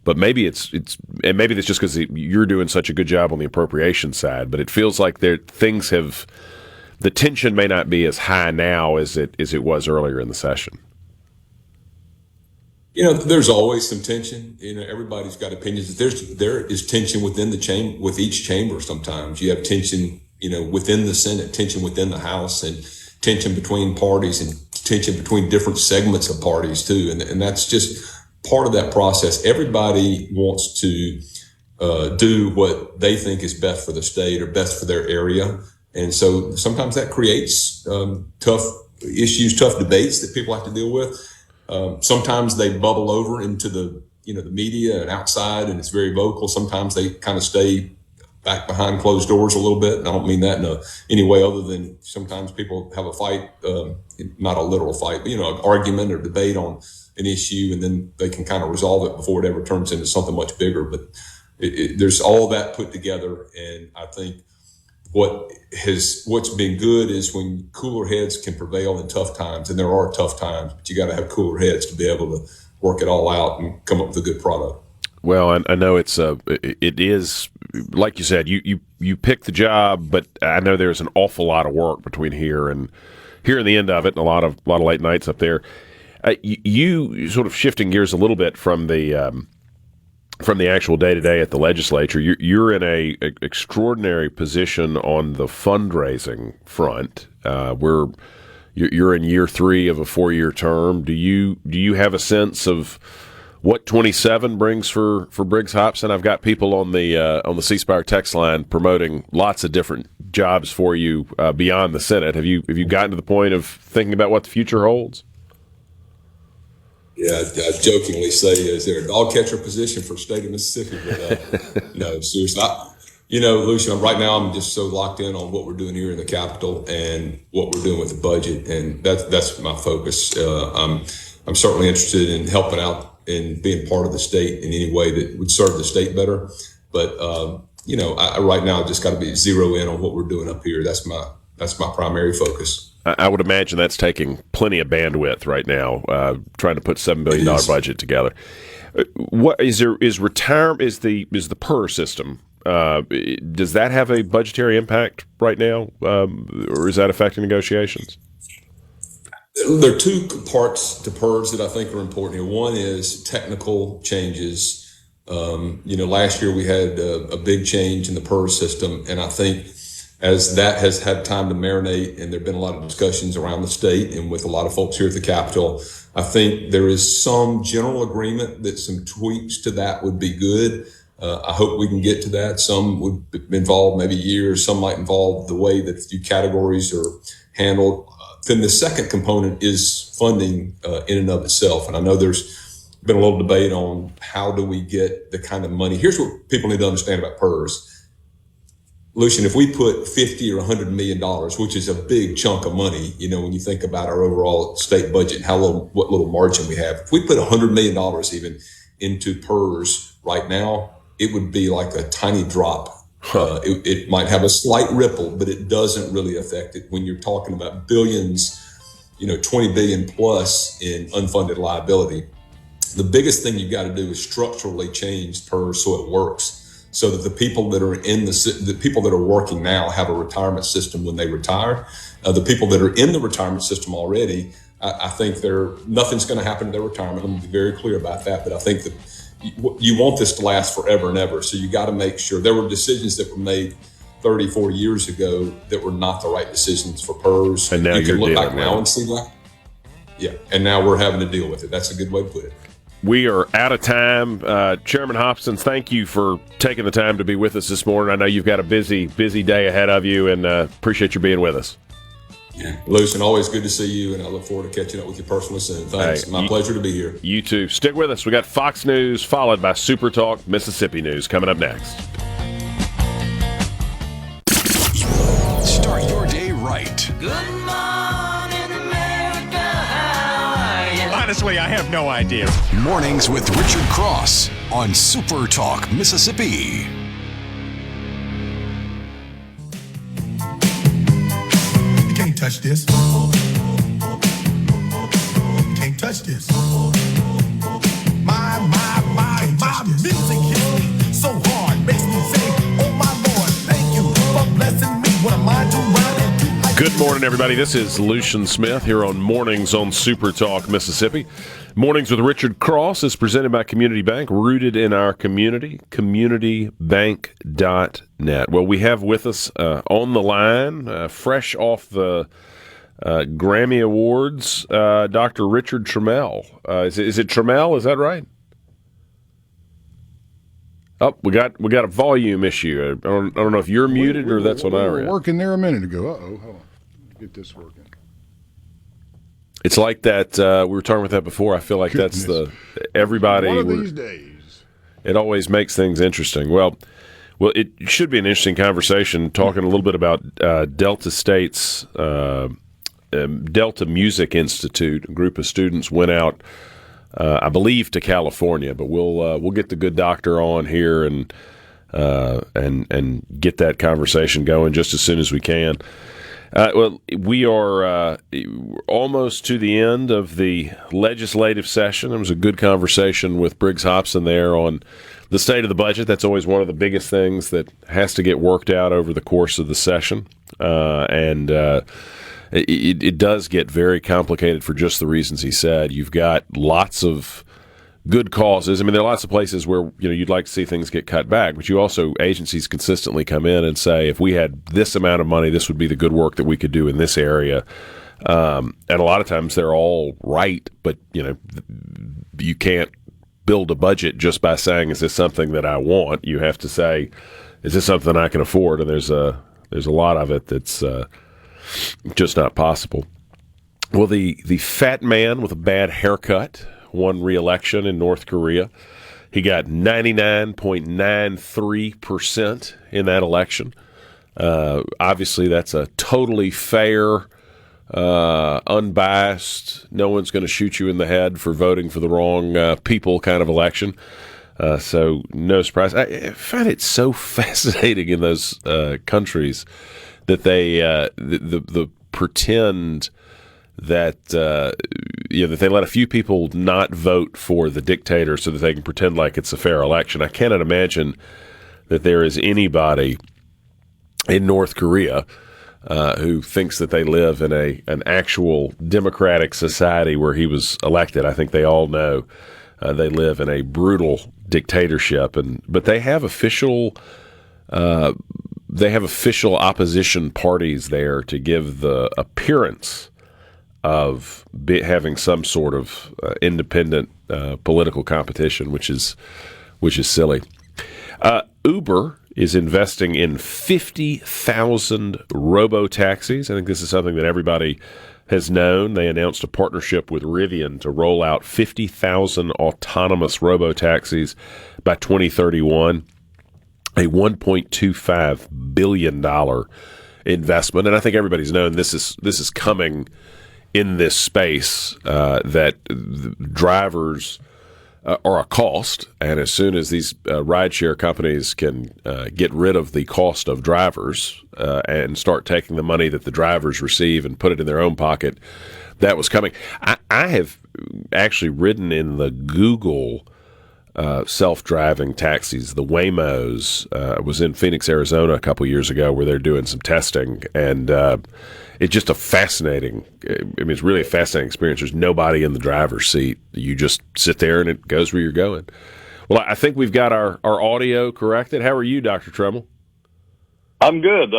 But maybe it's maybe that's just because you're doing such a good job on the appropriation side. But it feels like the tension may not be as high now as it was earlier in the session. There's always some tension. Everybody's got opinions. There is tension within the chamber, with each chamber. Sometimes you have tension, within the Senate, tension within the House, and tension between parties, and tension between different segments of parties too. And that's just part of that process. Everybody wants to do what they think is best for the state or best for their area, and so sometimes that creates tough issues, tough debates that people have to deal with. Sometimes they bubble over into the media and outside, and it's very vocal. Sometimes they kind of stay back behind closed doors a little bit. And I don't mean that in any way other than sometimes people have a fight, not a literal fight, but, an argument or debate on an issue, and then they can kind of resolve it before it ever turns into something much bigger. But there's all that put together. And I think what's been good is when cooler heads can prevail in tough times, and there are tough times, but you got to have cooler heads to be able to work it all out and come up with a good product. Well, I know it is, like you said, you picked the job, but I know there's an awful lot of work between here and the end of it, and a lot of late nights up there. You sort of shifting gears a little bit from the actual day-to-day at the legislature, you're in a extraordinary position on the fundraising front. You're in year 3 of a 4-year term. Do you have a sense of what 27 brings for Briggs Hopson. I've got people on the C Spire text line promoting lots of different jobs for you beyond the Senate. Have you gotten to the point of thinking about what the future holds? Yeah, I jokingly say, is there a dog catcher position for the state of Mississippi? But no, seriously. Lucian, right now I'm just so locked in on what we're doing here in the Capitol and what we're doing with the budget, and that's my focus. I'm certainly interested in helping out and being part of the state in any way that would serve the state better. But I right now just got to be zero in on what we're doing up here. That's my primary focus. I would imagine that's taking plenty of bandwidth right now, trying to put $7 billion budget together. What is retirement? Is the PERS system? Does that have a budgetary impact right now, or is that affecting negotiations? There are two parts to PERS that I think are important here. One is technical changes. Last year we had a big change in the PERS system, and I think as that has had time to marinate and there have been a lot of discussions around the state and with a lot of folks here at the Capitol, I think there is some general agreement that some tweaks to that would be good. I hope we can get to that. Some would involve maybe years. Some might involve the way that the categories are handled. Then the second component is funding in and of itself. And I know there's been a little debate on how do we get the kind of money. Here's what people need to understand about PERS. Lucian, if we put $50 or $100 million, which is a big chunk of money, when you think about our overall state budget and what little margin we have, if we put $100 million even into PERS right now, it would be like a tiny drop. It might have a slight ripple, but it doesn't really affect it when you're talking about billions, 20 billion plus in unfunded liability. The biggest thing you've got to do is structurally change PERS so it works, so that the people that are the people that are working now have a retirement system when they retire. The people that are in the retirement system already, I think nothing's going to happen to their retirement. Let me be very clear about that. But I think that you want this to last forever and ever. So you got to make sure. There were decisions that were made 30, 40 years ago that were not the right decisions for PERS. And now you can look back now with and see that. Yeah, and now we're having to deal with it. That's a good way to put it. We are out of time. Chairman Hopson, thank you for taking the time to be with us this morning. I know you've got a busy day ahead of you, and appreciate you being with us. Yeah, Lucian, always good to see you, and I look forward to catching up with you personally soon. Thanks. My pleasure to be here. You too. Stick with us. We got Fox News followed by SuperTalk Mississippi News coming up next. Start your day right. Good morning, America. How are you? Honestly, I have no idea. Mornings with Richard Cross on SuperTalk Mississippi. Can't touch this. Can't touch this. My music hits me so hard, makes me say, oh my Lord, thank you for blessing me. What am I doing? Good morning, everybody. This is Lucian Smith here on Mornings on SuperTalk Mississippi. Mornings with Richard Cross is presented by Community Bank, rooted in our community, communitybank.net. Well, we have with us on the line, fresh off the Grammy Awards, Dr. Richard Tremmel. Is it Tremmel? Is that right? Oh, we got a volume issue. I don't know if you're muted or that's on our end. We were working there a minute ago. Hold on. Get this working. It's like that. We were talking about that before. I feel like that's everybody. One of these days. It always makes things interesting. Well, it should be an interesting conversation talking a little bit about Delta State's Delta Music Institute. A group of students went out, I believe, to California, but we'll get the good doctor on here and get that conversation going just as soon as we can. Well, we are almost to the end of the legislative session. There was a good conversation with Briggs Hopson there on the state of the budget. That's always one of the biggest things that has to get worked out over the course of the session. It does get very complicated for just the reasons he said. You've got lots of good causes. I mean, there are lots of places where you'd like to see things get cut back, but you also, agencies consistently come in and say, if we had this amount of money, this would be the good work that we could do in this area. And a lot of times they're all right, but you can't build a budget just by saying, is this something that I want? You have to say, is this something I can afford? And there's a lot of it that's just not possible. Well, the fat man with a bad haircut won re-election in North Korea. He got 99.93% in that election. Obviously, that's a totally fair, unbiased, no one's going to shoot you in the head for voting for the wrong people kind of election. So no surprise. I find it so fascinating in those countries that they the pretend that that they let a few people not vote for the dictator so that they can pretend like it's a fair election. I cannot imagine that there is anybody in North Korea who thinks that they live in an actual democratic society where he was elected. I think they all know they live in a brutal dictatorship, but they have official opposition parties there to give the appearance of having some sort of independent political competition, which is silly. Uber is investing in 50,000 robo-taxis. I think this is something that everybody has known. They announced a partnership with Rivian to roll out 50,000 autonomous robo-taxis by 2031, a $1.25 billion investment. And I think everybody's known this is coming in this space, that drivers are a cost, and as soon as these rideshare companies can get rid of the cost of drivers and start taking the money that the drivers receive and put it in their own pocket, that was coming. I have actually ridden in the Google self-driving taxis, the Waymos. I was in Phoenix, Arizona a couple years ago where they're doing some testing, and it's just a fascinating, it's really a fascinating experience. There's nobody in the driver's seat. You just sit there and it goes where you're going. Well, I think we've got our audio corrected. How are you, Dr. Tremmel? I'm good.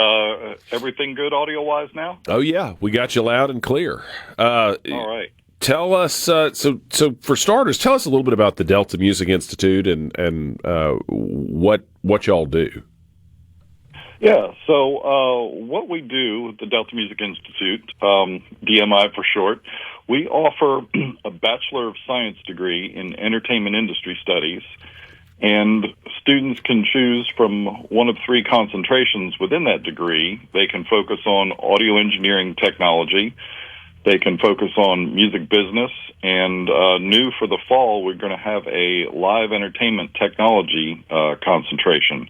Everything good audio-wise now? Oh, yeah. We got you loud and clear. All right. Tell us, so for starters, tell us a little bit about the Delta Music Institute and what y'all do. Yeah, so what we do at the Delta Music Institute, DMI for short, we offer a Bachelor of Science degree in Entertainment Industry Studies, and students can choose from one of three concentrations within that degree. They can focus on audio engineering technology, they can focus on music business, and new for the fall, we're going to have a live entertainment technology concentration.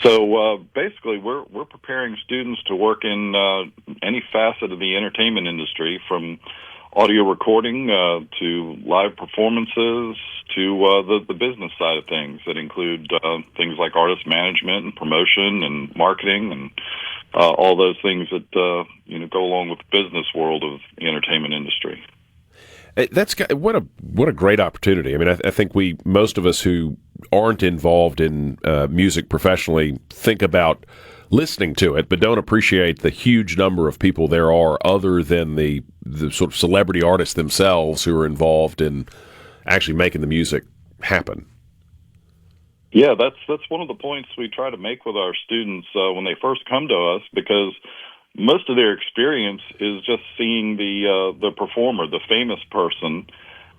So basically, we're preparing students to work in any facet of the entertainment industry, from audio recording to live performances to the business side of things that include things like artist management and promotion and marketing and all those things that go along with the business world of the entertainment industry. That's what a great opportunity. I mean, I think most of us who aren't involved in music professionally think about listening to it, but don't appreciate the huge number of people there are other than the sort of celebrity artists themselves who are involved in actually making the music happen. Yeah, that's one of the points we try to make with our students when they first come to us, because most of their experience is just seeing the performer, the famous person,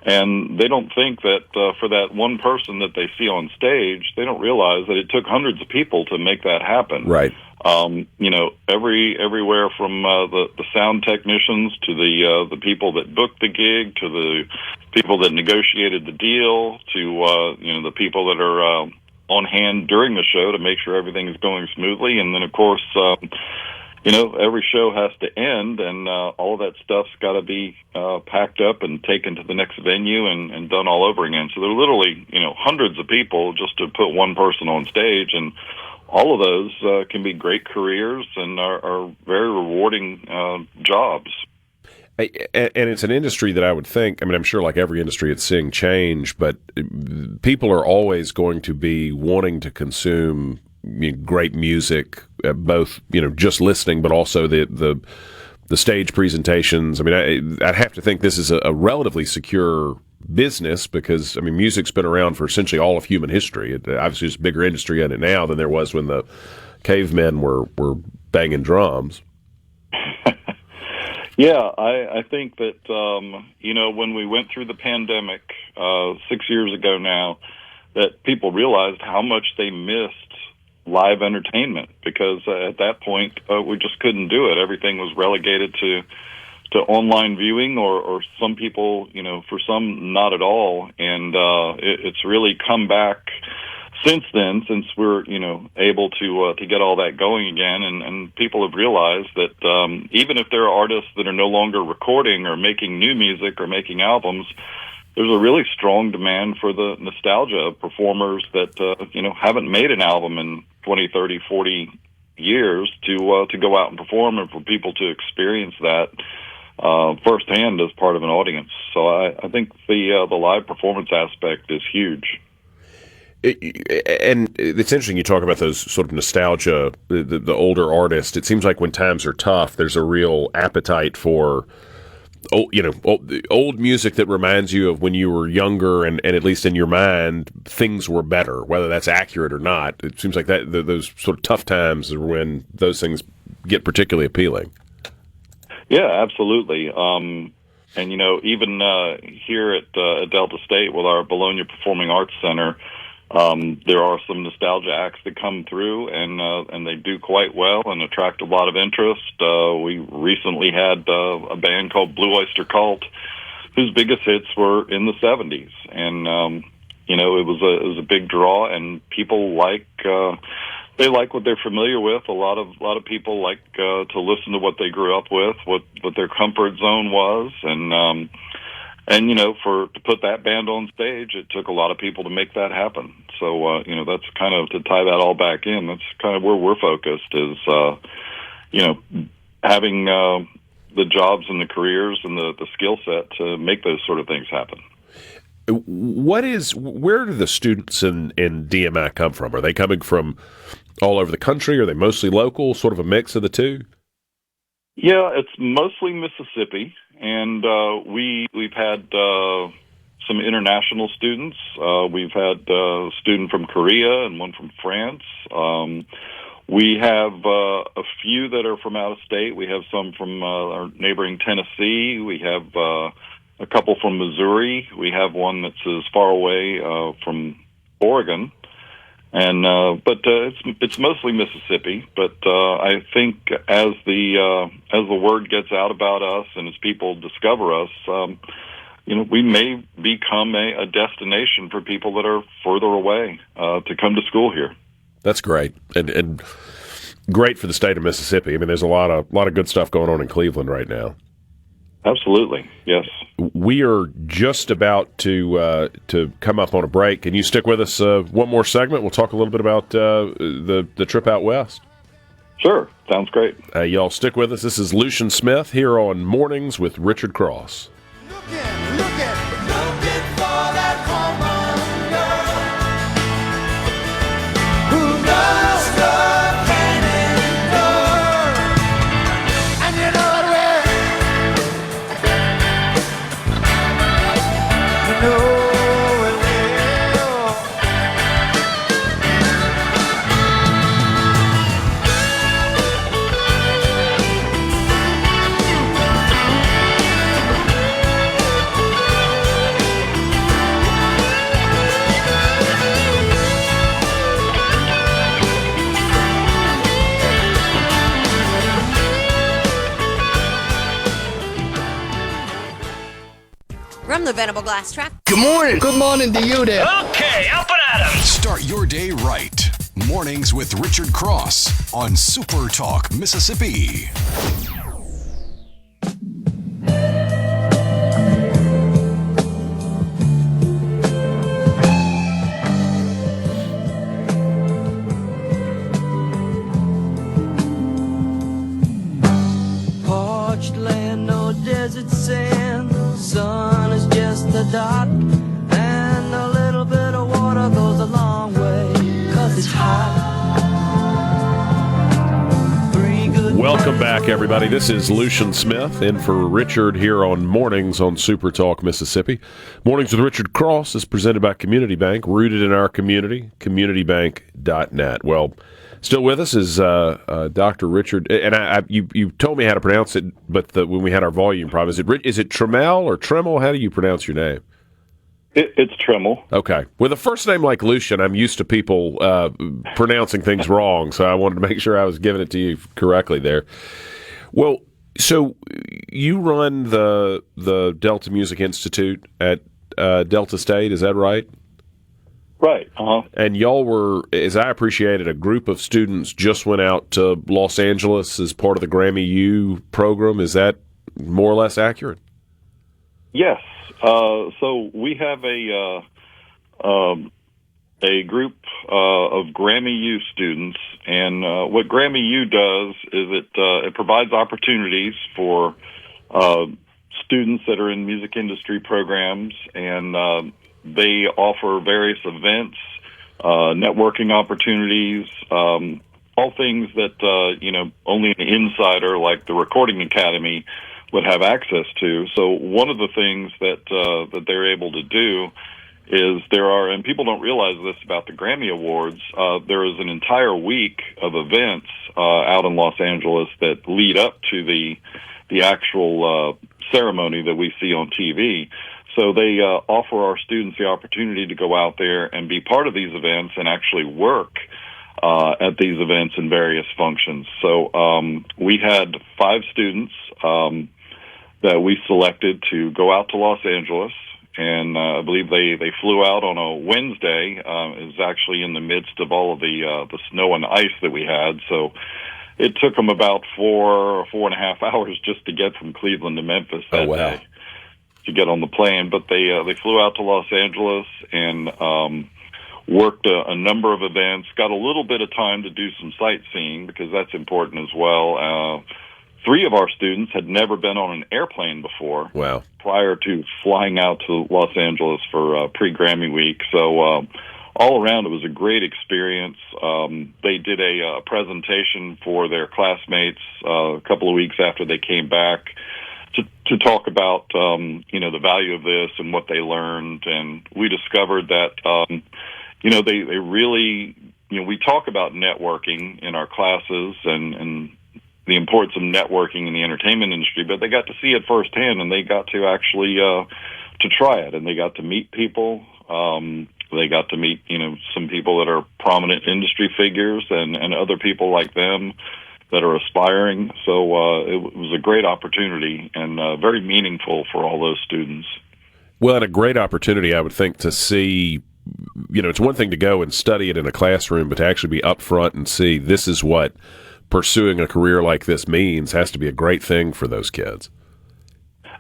and they don't think that for that one person that they see on stage, they don't realize that it took hundreds of people to make that happen. Right. Everywhere from the sound technicians to the people that booked the gig, to the people that negotiated the deal, to the people that are on hand during the show to make sure everything is going smoothly, and then of course every show has to end, and all of that stuff's got to be packed up and taken to the next venue and done all over again. So there are literally, hundreds of people just to put one person on stage, and all of those can be great careers and are very rewarding jobs. And it's an industry that I would think, I'm sure like every industry it's seeing change, but people are always going to be wanting to consume great music, both just listening, but also the stage presentations. I'd have to think this is a relatively secure business because, I mean, music's been around for essentially all of human history. Obviously, there's a bigger industry in it now than there was when the cavemen were banging drums. Yeah, I think that, when we went through the pandemic 6 years ago now, that people realized how much they missed live entertainment because at that point we just couldn't do it. Everything was relegated to online viewing or some people, for some not at all. And it's really come back since then, since we're, able to get all that going again. And people have realized that even if there are artists that are no longer recording or making new music or making albums, there's a really strong demand for the nostalgia of performers that, haven't made an album in 20, 30, 40 years to go out and perform and for people to experience that firsthand as part of an audience. So I think the live performance aspect is huge. And it's interesting you talk about those sort of nostalgia, the older artists. It seems like when times are tough, there's a real appetite for old music that reminds you of when you were younger and at least in your mind, things were better, whether that's accurate or not. It seems like that those sort of tough times are when those things get particularly appealing. Yeah, absolutely. And, even here at Delta State with our Bologna Performing Arts Center, there are some nostalgia acts that come through, and they do quite well and attract a lot of interest. We recently had a band called Blue Oyster Cult, whose biggest hits were in the 70s, and it was a big draw, and people they like what they're familiar with. A lot of people like to listen to what they grew up with, what their comfort zone was, and to put that band on stage, it took a lot of people to make that happen. So, that's kind of, to tie that all back in, that's kind of where we're focused is, having the jobs and the careers and the skill set to make those sort of things happen. Where do the students in DMI come from? Are they coming from all over the country? Are they mostly local, sort of a mix of the two? Yeah, it's mostly Mississippi, and we've had some international students. We've had a student from Korea and one from France. We have a few that are from out of state. We have some from our neighboring Tennessee. We have a couple from Missouri. We have one that's as far away from Oregon. And but it's mostly Mississippi. But I think as the word gets out about us and as people discover us, we may become a destination for people that are further away to come to school here. That's great, and great for the state of Mississippi. I mean, there's a lot of good stuff going on in Cleveland right now. Absolutely, yes. We are just about to come up on a break. Can you stick with us one more segment? We'll talk a little bit about the trip out west. Sure, sounds great. Y'all stick with us. This is Lucian Smith here on Mornings with Richard Cross. From the Venable Glass Trap. Good morning. Good morning to you there. Okay, up and at 'em. Start your day right. Mornings with Richard Cross on SuperTalk, Mississippi. Parched land, no desert sand. Sun is just a dot, and a little bit of water goes a long way, 'cause it's hot. Welcome back, everybody. This is Lucian Smith in for Richard here on Mornings on SuperTalk Mississippi. Mornings with Richard Cross is presented by Community Bank, rooted in our community, communitybank.net. Well, still with us is Dr. Richard, and you told me how to pronounce it, but when we had our volume problem, is it Tremmel or Tremmel? How do you pronounce your name? It's Tremmel. Okay. With a first name like Lucian, I'm used to people pronouncing things wrong, so I wanted to make sure I was giving it to you correctly there. Well, so you run the Delta Music Institute at Delta State, is that right? Right. Uh-huh. And y'all were, as I appreciated, a group of students just went out to Los Angeles as part of the Grammy U program. Is that more or less accurate? Yes. So we have a group of Grammy U students, and what Grammy U does is it provides opportunities for students that are in music industry programs, and they offer various events, networking opportunities, all things that only an insider like the Recording Academy would have access to. So one of the things that they're able to do is and people don't realize this about the Grammy Awards, there is an entire week of events out in Los Angeles that lead up to the actual ceremony that we see on TV. So they offer our students the opportunity to go out there and be part of these events and actually work at these events in various functions. So we had 5 students that we selected to go out to Los Angeles, and I believe they flew out on a Wednesday. It was actually in the midst of all of the snow and ice that we had, so it took them about 4.5 hours just to get from Cleveland to Memphis that day to get on the plane. But they flew out to Los Angeles and worked a number of events, got a little bit of time to do some sightseeing because that's important as well. 3 of our students had never been on an airplane before. Wow. Prior to flying out to Los Angeles for pre-Grammy week. So all around, it was a great experience. They did a presentation for their classmates a couple of weeks after they came back to talk about, the value of this and what they learned. And we discovered that, they really, we talk about networking in our classes and the importance of networking in the entertainment industry, but they got to see it firsthand, and they got to actually to try it, and they got to meet people. They got to meet, some people that are prominent industry figures and other people like them that are aspiring. So it was a great opportunity and very meaningful for all those students. Well, and a great opportunity, I would think, to see, it's one thing to go and study it in a classroom, but to actually be up front and see this is what pursuing a career like this means has to be a great thing for those kids.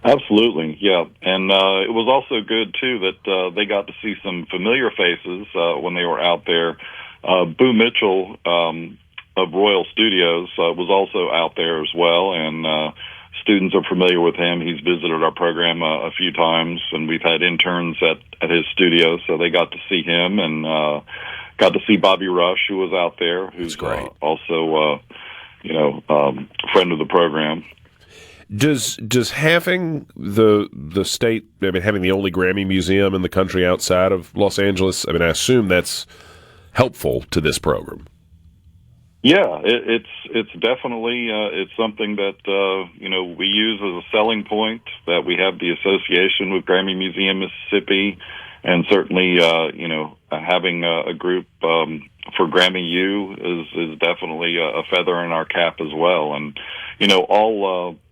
Absolutely, yeah. And it was also good, too, that they got to see some familiar faces when they were out there. Boo Mitchell of Royal Studios was also out there as well, and students are familiar with him. He's visited our program a few times, and we've had interns at his studio, so they got to see him, and got to see Bobby Rush, who was out there, who's also friend of the program. Does having the state, having the only Grammy museum in the country outside of Los Angeles, I assume that's helpful to this program. Yeah, it's definitely it's something that we use as a selling point, that we have the association with Grammy Museum Mississippi, and certainly having a group for Grammy U is definitely a feather in our cap as well. And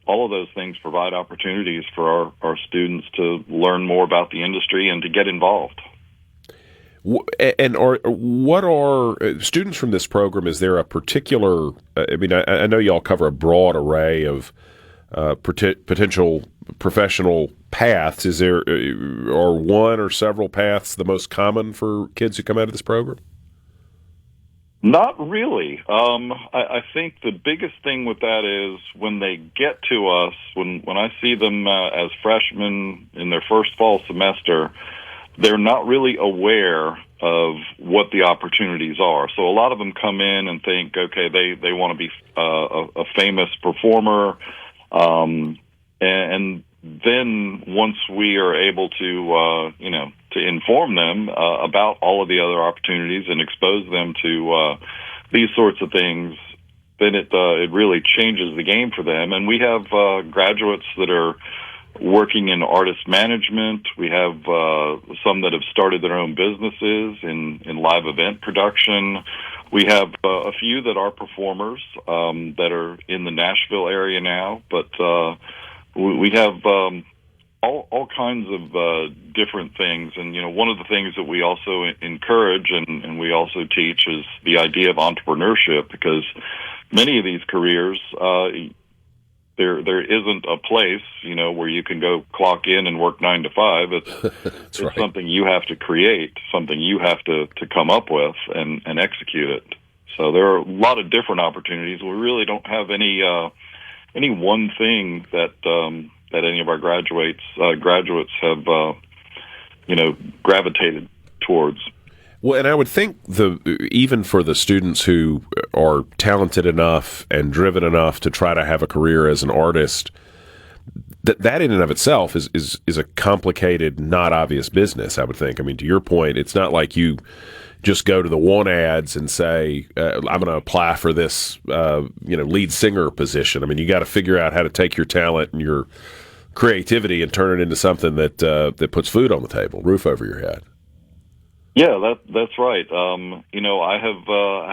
all of those things provide opportunities for our students to learn more about the industry and to get involved. And what are students from this program? Is there a particular? I know y'all cover a broad array of potential professional paths. Is there, or one or several paths, the most common for kids who come out of this program? Not really. I think the biggest thing with that is when they get to us, when I see them as freshmen in their first fall semester, they're not really aware of what the opportunities are. So a lot of them come in and think, okay, they want to be a famous performer, and then once we are able to, to inform them about all of the other opportunities and expose them to these sorts of things, then it really changes the game for them. And we have graduates that are working in artist management. We have some that have started their own businesses in live event production. We have a few that are performers that are in the Nashville area now, but we have all kinds of different things. And, one of the things that we also encourage and we also teach is the idea of entrepreneurship, because many of these careers, there isn't a place, where you can go clock in and work 9 to 5. It's right. Something you have to create, something you have to come up with and execute it. So there are a lot of different opportunities. We really don't have any one thing that any of our graduates have gravitated towards. Well, and I would think even for the students who are talented enough and driven enough to try to have a career as an artist, that in and of itself is a complicated, not obvious business, I would think. I mean, to your point, it's not like you just go to the want ads and say, I'm going to apply for this, lead singer position. I mean, you got to figure out how to take your talent and your creativity and turn it into something that puts food on the table, roof over your head. Yeah, that's right. I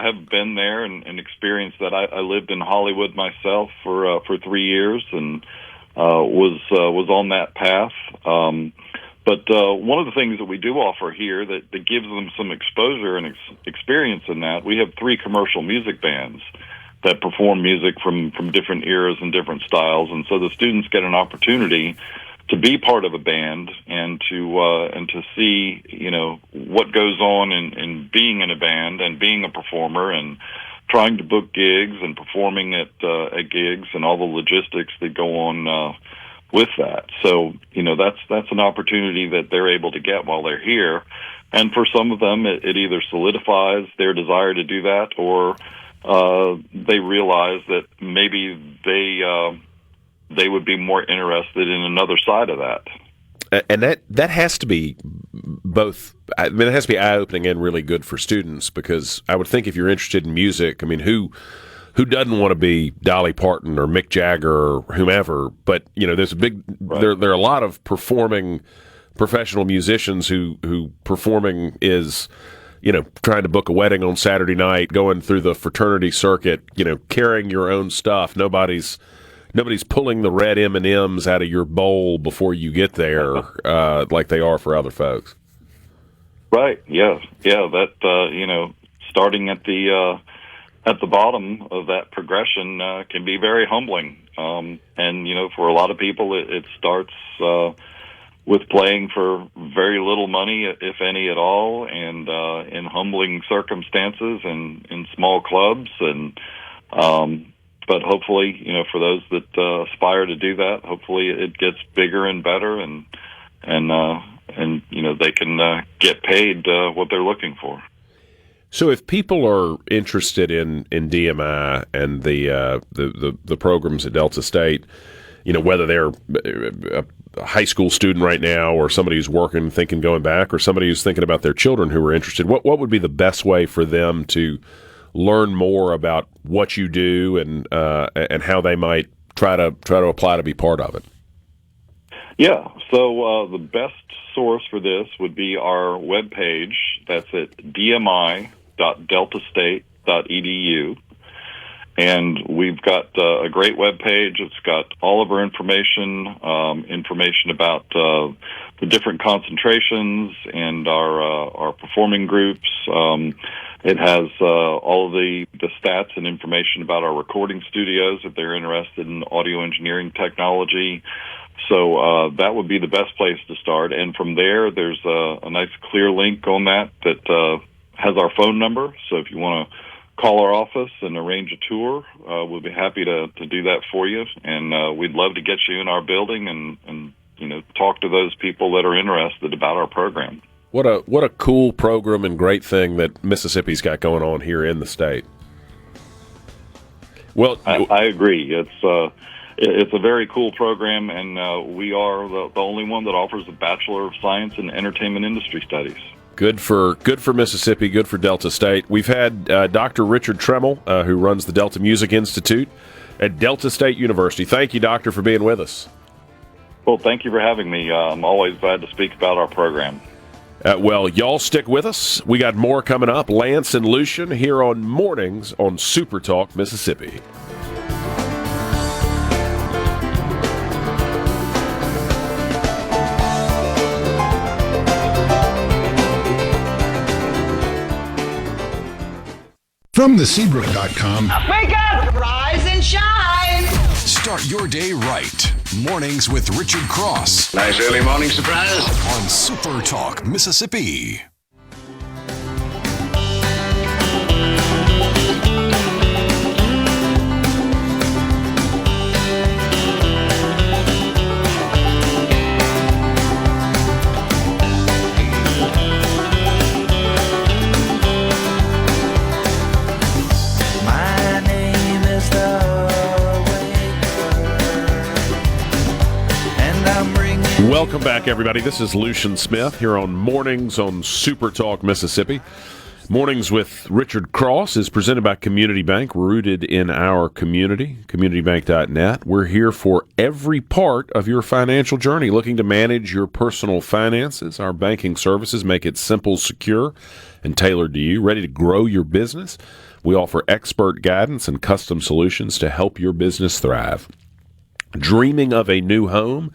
have been there and experienced that. I lived in Hollywood myself for 3 years and was on that path. But one of the things that we do offer here that gives them some exposure and experience in that, we have 3 commercial music bands that perform music from different eras and different styles, and so the students get an opportunity to be part of a band and to see what goes on in being in a band and being a performer and trying to book gigs and performing at gigs and all the logistics that go on with that. So that's an opportunity that they're able to get while they're here, and for some of them it either solidifies their desire to do that or they realize that maybe they would be more interested in another side of that. And that has to be both. I mean, it has to be eye-opening and really good for students, because I would think if you're interested in music, I mean, who doesn't want to be Dolly Parton or Mick Jagger or whomever? But there's a big there are a lot of performing professional musicians who performing is trying to book a wedding on Saturday night, going through the fraternity circuit, carrying your own stuff. Nobody's pulling the red M&Ms out of your bowl before you get there, like they are for other folks. Right. Yeah. That starting at the bottom of that progression can be very humbling. And for a lot of people, it starts with playing for very little money, if any at all, and in humbling circumstances and in small clubs and. But hopefully, for those that aspire to do that, hopefully it gets bigger and better, and they can get paid what they're looking for. So, if people are interested in DMI and the programs at Delta State, whether they're a high school student right now or somebody who's working, thinking going back, or somebody who's thinking about their children who are interested, what would be the best way for them to learn more about what you do and how they might try to apply to be part of it? Yeah, so the best source for this would be our webpage. That's at dmi.deltastate.edu. And we've got a great webpage. It's got all of our information about the different concentrations and our performing groups. It has all of the stats and information about our recording studios if they're interested in audio engineering technology. So that would be the best place to start. And from there, there's a nice clear link on that has our phone number. So if you want to call our office and arrange a tour, we'll be happy to do that for you. And we'd love to get you in our building and talk to those people that are interested about our program. What a cool program and great thing that Mississippi's got going on here in the state. Well, I agree. It's a very cool program, and we are the only one that offers a Bachelor of Science in Entertainment Industry Studies. Good for Mississippi, good for Delta State. We've had Dr. Richard Tremmel, who runs the Delta Music Institute at Delta State University. Thank you, Doctor, for being with us. Well, thank you for having me. I'm always glad to speak about our program. Well, y'all stick with us. We got more coming up. Lance and Lucian here on Mornings on SuperTalk Mississippi. From theseabrook.com. Wake up! Rise and shine! Start your day right. Mornings with Richard Cross. Nice early morning surprise. On SuperTalk Mississippi. Welcome back, everybody. This is Lucian Smith here on Mornings on SuperTalk Mississippi. Mornings with Richard Cross is presented by Community Bank, rooted in our community, communitybank.net. We're here for every part of your financial journey, looking to manage your personal finances. Our banking services make it simple, secure, and tailored to you. Ready to grow your business? We offer expert guidance and custom solutions to help your business thrive. Dreaming of a new home?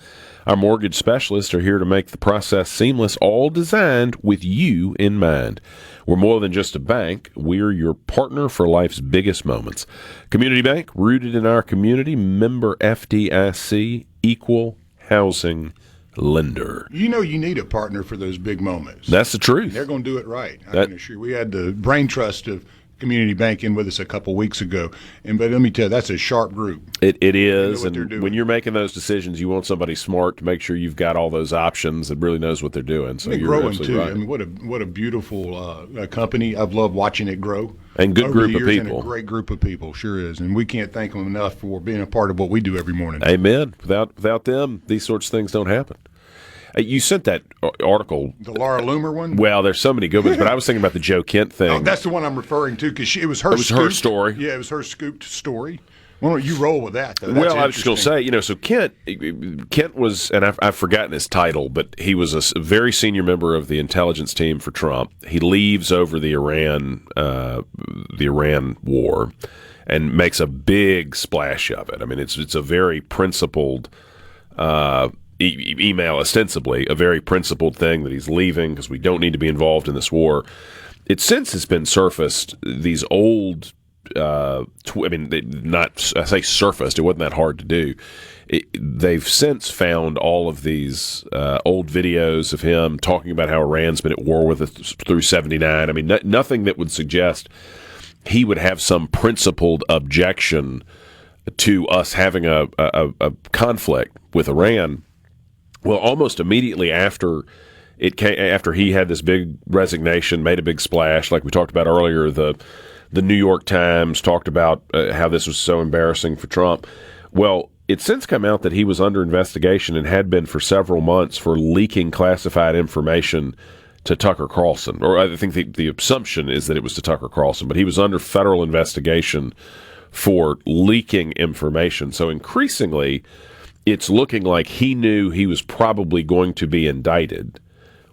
Our mortgage specialists are here to make the process seamless, all designed with you in mind. We're more than just a bank. We're your partner for life's biggest moments. Community Bank, rooted in our community, member FDIC, equal housing lender. You need a partner for those big moments. That's the truth. They're going to do it right. I can assure you. We had the brain trust of Community Bank in with us a couple weeks ago, but let me tell you, that's a sharp group. It is, and when you're making those decisions, you want somebody smart to make sure you've got all those options that really knows what they're doing. So they're you're growing absolutely too. right. I mean, what a beautiful company. I've loved watching it grow. And good over group the of years, people. And a great group of people, sure is. And we can't thank them enough for being a part of what we do every morning. Amen. Without them, these sorts of things don't happen. You sent that article. The Laura Loomer one? Well, there's so many good ones, but I was thinking about the Joe Kent thing. Oh, that's the one I'm referring to because it was her her story. Yeah, it was her scooped story. Why don't you roll with that, though? Well, I was just going to say, so Kent was, and I've forgotten his title, but he was a very senior member of the intelligence team for Trump. He leaves over the Iran war and makes a big splash of it. I mean, it's a very principled email, ostensibly a very principled thing that he's leaving because we don't need to be involved in this war. It since has been surfaced, these old I say surfaced, it wasn't that hard to do. They've since found all of these old videos of him talking about how Iran's been at war with us through 79. I mean, nothing that would suggest he would have some principled objection to us having a conflict with Iran. Well, almost immediately after he had this big resignation, made a big splash, like we talked about earlier, the New York Times talked about how this was so embarrassing for Trump. Well, it's since come out that he was under investigation and had been for several months for leaking classified information to Tucker Carlson. Or I think the assumption is that it was to Tucker Carlson, but he was under federal investigation for leaking information. So increasingly, it's looking like he knew he was probably going to be indicted,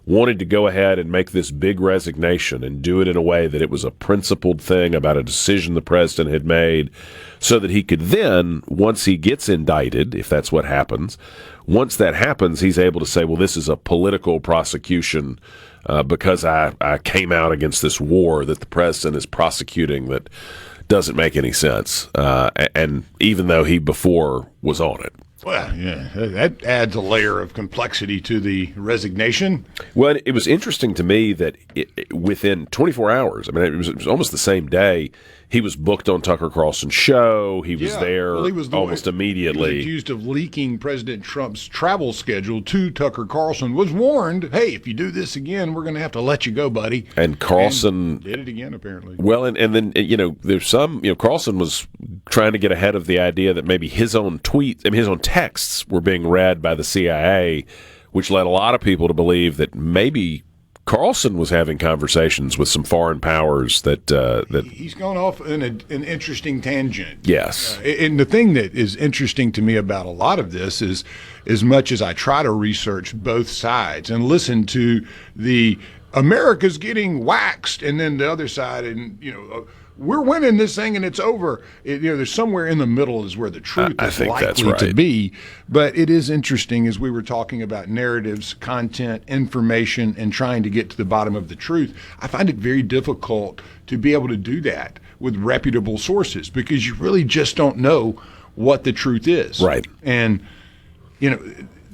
wanted to go ahead and make this big resignation and do it in a way that it was a principled thing about a decision the president had made, so that he could then, once he gets indicted, if that's what happens, once that happens, he's able to say, well, this is a political prosecution because I came out against this war that the president is prosecuting that doesn't make any sense. And even though he before was on it. Well, yeah, that adds a layer of complexity to the resignation. Well, it was interesting to me that within 24 hours, I mean, it was almost the same day, he was booked on Tucker Carlson's show. He was there he was almost immediately. He was accused of leaking President Trump's travel schedule to Tucker Carlson. Was warned, hey, if you do this again, we're going to have to let you go, buddy. And Carlson did it again, apparently. Well, and then there's some. Carlson was trying to get ahead of the idea that maybe his own his own texts were being read by the CIA, which led a lot of people to believe that maybe Carlson was having conversations with some foreign powers that he's gone off in an interesting tangent. Yes. And the thing that is interesting to me about a lot of this is, as much as I try to research both sides and listen to the America's getting waxed, and then the other side, and we're winning this thing and it's over. There's somewhere in the middle is where the truth is likely to be. But it is interesting, as we were talking about narratives, content, information, and trying to get to the bottom of the truth. I find it very difficult to be able to do that with reputable sources, because you really just don't know what the truth is. Right. And,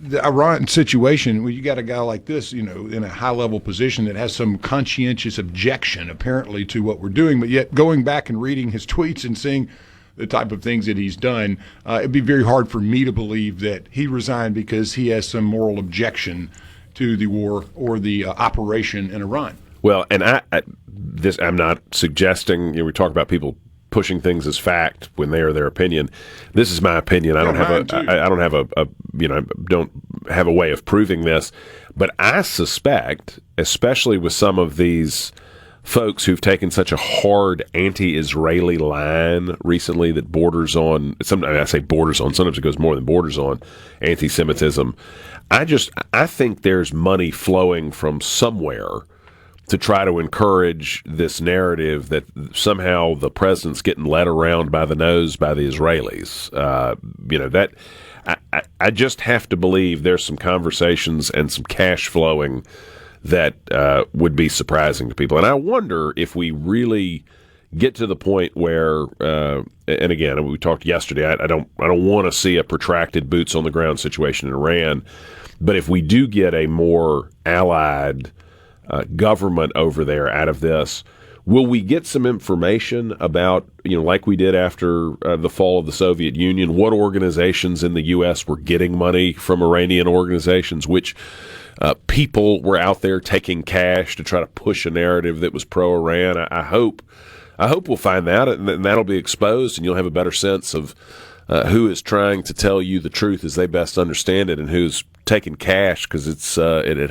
the Iran situation, where you got a guy like this, in a high-level position that has some conscientious objection, apparently, to what we're doing, but yet going back and reading his tweets and seeing the type of things that he's done, it'd be very hard for me to believe that he resigned because he has some moral objection to the war or the operation in Iran. Well, and I'm not suggesting. We talk about people pushing things as fact when they are their opinion. This is my opinion. I don't have a way of proving this, but I suspect, especially with some of these folks who've taken such a hard anti-Israeli line recently that borders on, I say borders on, sometimes it goes more than borders on anti-Semitism. I think there's money flowing from somewhere to try to encourage this narrative that somehow the president's getting led around by the nose by the Israelis. That I just have to believe there's some conversations and some cash flowing that would be surprising to people. And I wonder if we really get to the point where, and again, we talked yesterday, I don't want to see a protracted boots on the ground situation in Iran, but if we do get a more allied government over there out of this, will we get some information about, like we did after the fall of the Soviet Union, what organizations in the U.S. were getting money from Iranian organizations, which people were out there taking cash to try to push a narrative that was pro-Iran? I hope we'll find that, and that'll be exposed, and you'll have a better sense of who is trying to tell you the truth as they best understand it, and who's taking cash because it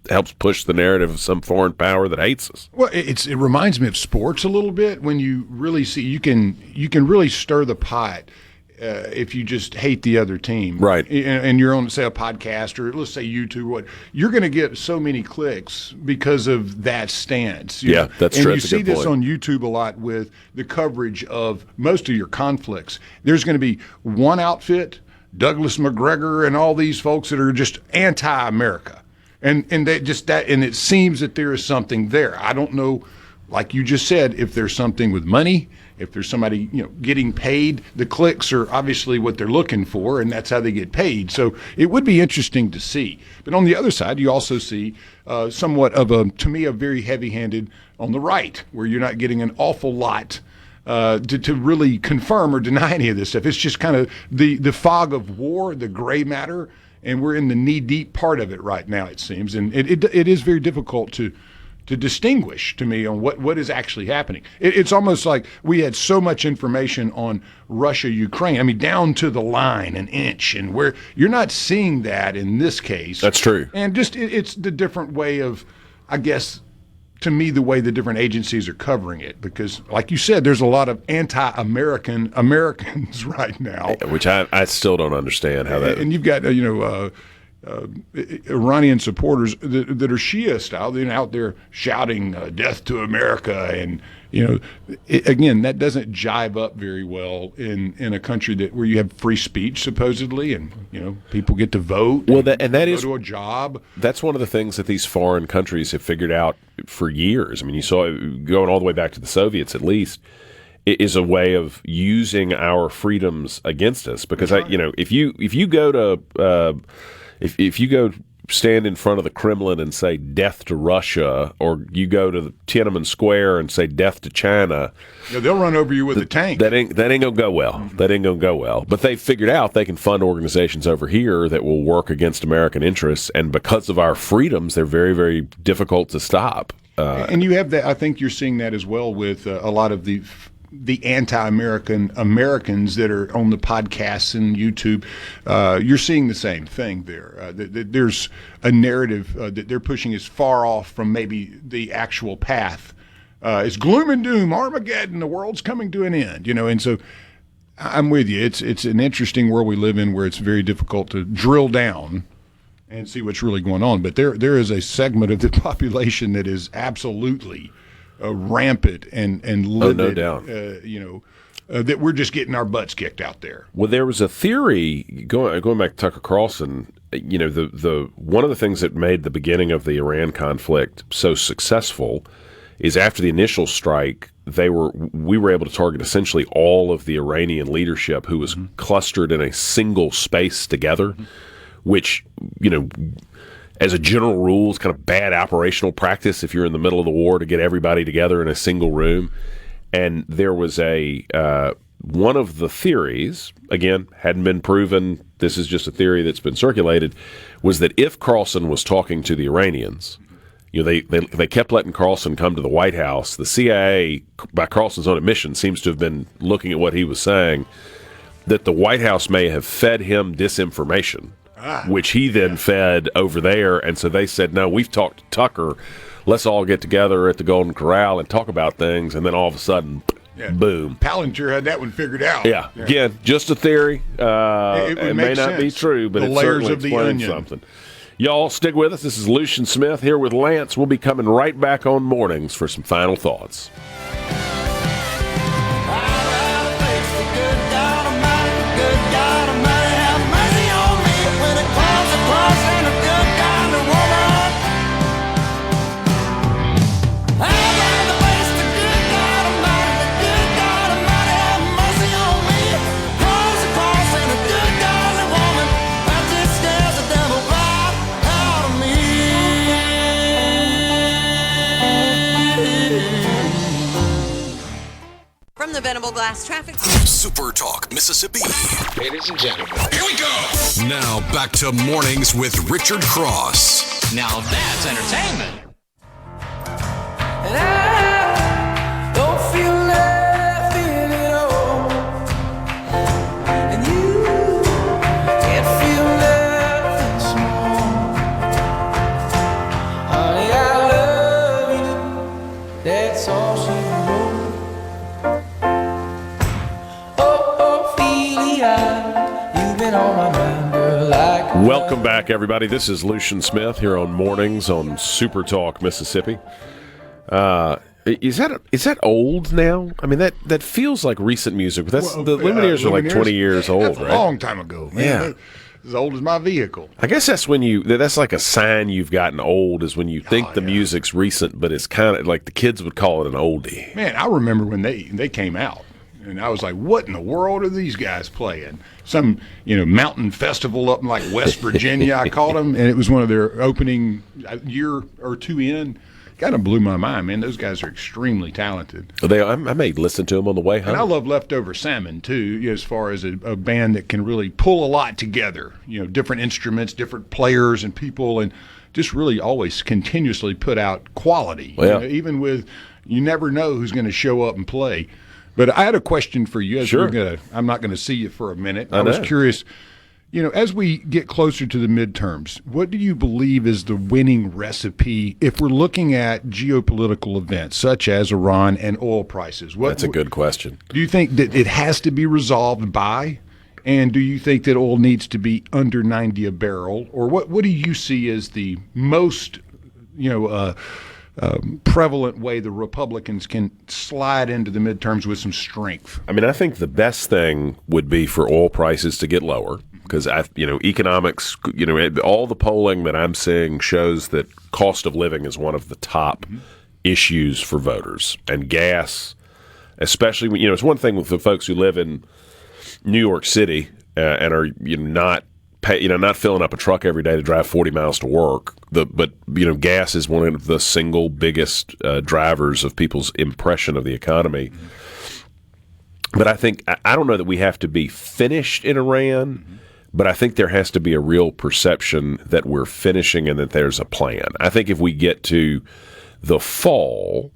helps push the narrative of some foreign power that hates us. Well, it reminds me of sports a little bit, when you really see you can really stir the pot if you just hate the other team, right? And you're on, say, a podcast, or let's say YouTube, you're going to get so many clicks because of that stance. Yeah, that's true. And you see this on YouTube a lot with the coverage of most of your conflicts. There's going to be one outfit, Douglas McGregor, and all these folks that are just anti-America. And they just that, and it seems that there is something there. I don't know, like you just said, if there's something with money, if there's somebody getting paid. The clicks are obviously what they're looking for, and that's how they get paid. So it would be interesting to see. But on the other side, you also see somewhat of to me, a very heavy-handed on the right, where you're not getting an awful lot to really confirm or deny any of this stuff. It's just kind of the fog of war, the gray matter. And we're in the knee-deep part of it right now, it seems. And it is very difficult to distinguish, to me, on what is actually happening. It's almost like we had so much information on Russia, Ukraine, I mean, down to the line, an inch, and where you're not seeing that in this case. That's true. And just it's the different way of, I guess, to me, the way the different agencies are covering it, because, like you said, there's a lot of Americans right now, which I still don't understand how that. And you've got Iranian supporters that are Shia style, they're out there shouting "Death to America," and again, that doesn't jive up very well in a country where you have free speech supposedly, and people get to vote. Well, that is go to a job. That's one of the things that these foreign countries have figured out for years. I mean, you saw going all the way back to the Soviets, at least, it is a way of using our freedoms against us. Because if you go stand in front of the Kremlin and say death to Russia, or you go to the Tiananmen Square and say death to China, they'll run over you with a tank. That ain't gonna go well. That ain't gonna go well. But they figured out they can fund organizations over here that will work against American interests, and because of our freedoms, they're very, very difficult to stop. And you have that. I think you're seeing that as well with a lot of the anti-American Americans that are on the podcasts and YouTube. You're seeing the same thing there. There's a narrative that they're pushing as far off from maybe the actual path. It's gloom and doom, Armageddon, the world's coming to an end, and so I'm with you. It's an interesting world we live in where it's very difficult to drill down and see what's really going on. But there is a segment of the population that is absolutely rampant and livid, no doubt. That we're just getting our butts kicked out there. Well, there was a theory going back to Tucker Carlson. The one of the things that made the beginning of the Iran conflict so successful is after the initial strike, we were able to target essentially all of the Iranian leadership who was clustered in a single space together, which as a general rule, is kind of bad operational practice if you're in the middle of the war to get everybody together in a single room. And there was one of the theories, again, hadn't been proven, this is just a theory that's been circulated, was that if Carlson was talking to the Iranians, they kept letting Carlson come to the White House. The CIA, by Carlson's own admission, seems to have been looking at what he was saying, that the White House may have fed him disinformation, which he then fed over there. And so they said, no, we've talked to Tucker. Let's all get together at the Golden Corral and talk about things. And then all of a sudden, boom. Palantir had that one figured out. Yeah. Again, just a theory. It may not be true, but it certainly explains something. Y'all stick with us. This is Lucian Smith here with Lance. We'll be coming right back on Mornings for some final thoughts. From the Venable Glass Traffic SuperTalk, Mississippi. Ladies and gentlemen, here we go. Now back to Mornings with Richard Cross. Now that's entertainment. And I don't feel nothing at all. And you can't feel nothing small. Honey, I love you. That's all she wrote. You've been on my mind, girl, like Welcome back, everybody. This is Lucian Smith here on Mornings on SuperTalk, Mississippi. Is that old now? I mean, that feels like recent music, but the Lumineers are like 20 years old, that's right? A long time ago, man. Yeah. As old as my vehicle. I guess that's that's like a sign you've gotten old, is when you think the music's recent, but it's kind of like the kids would call it an oldie. Man, I remember when they came out. And I was like, what in the world are these guys playing? Some, mountain festival up in like West Virginia, I called them. And it was one of their opening year or two in. Kind of blew my mind, man. Those guys are extremely talented. I may listen to them on the way home. And I love Leftover Salmon, too, as far as a band that can really pull a lot together. Different instruments, different players and people, and just really always continuously put out quality. Well, even with, you never know who's going to show up and play. But I had a question for you. Sure. I'm not going to see you for a minute. I was curious, as we get closer to the midterms, what do you believe is the winning recipe if we're looking at geopolitical events such as Iran and oil prices? That's a good question. Do you think that it has to be resolved by? And do you think that oil needs to be under 90 a barrel? Or what do you see as the most, prevalent way the Republicans can slide into the midterms with some strength? I mean, I think the best thing would be for oil prices to get lower, because economics, all the polling that I'm seeing shows that cost of living is one of the top issues for voters, and gas, especially it's one thing with the folks who live in New York City and are not not filling up a truck every day to drive 40 miles to work. But gas is one of the single biggest drivers of people's impression of the economy. But I don't know that we have to be finished in Iran, but I think there has to be a real perception that we're finishing and that there's a plan. I think if we get to the fall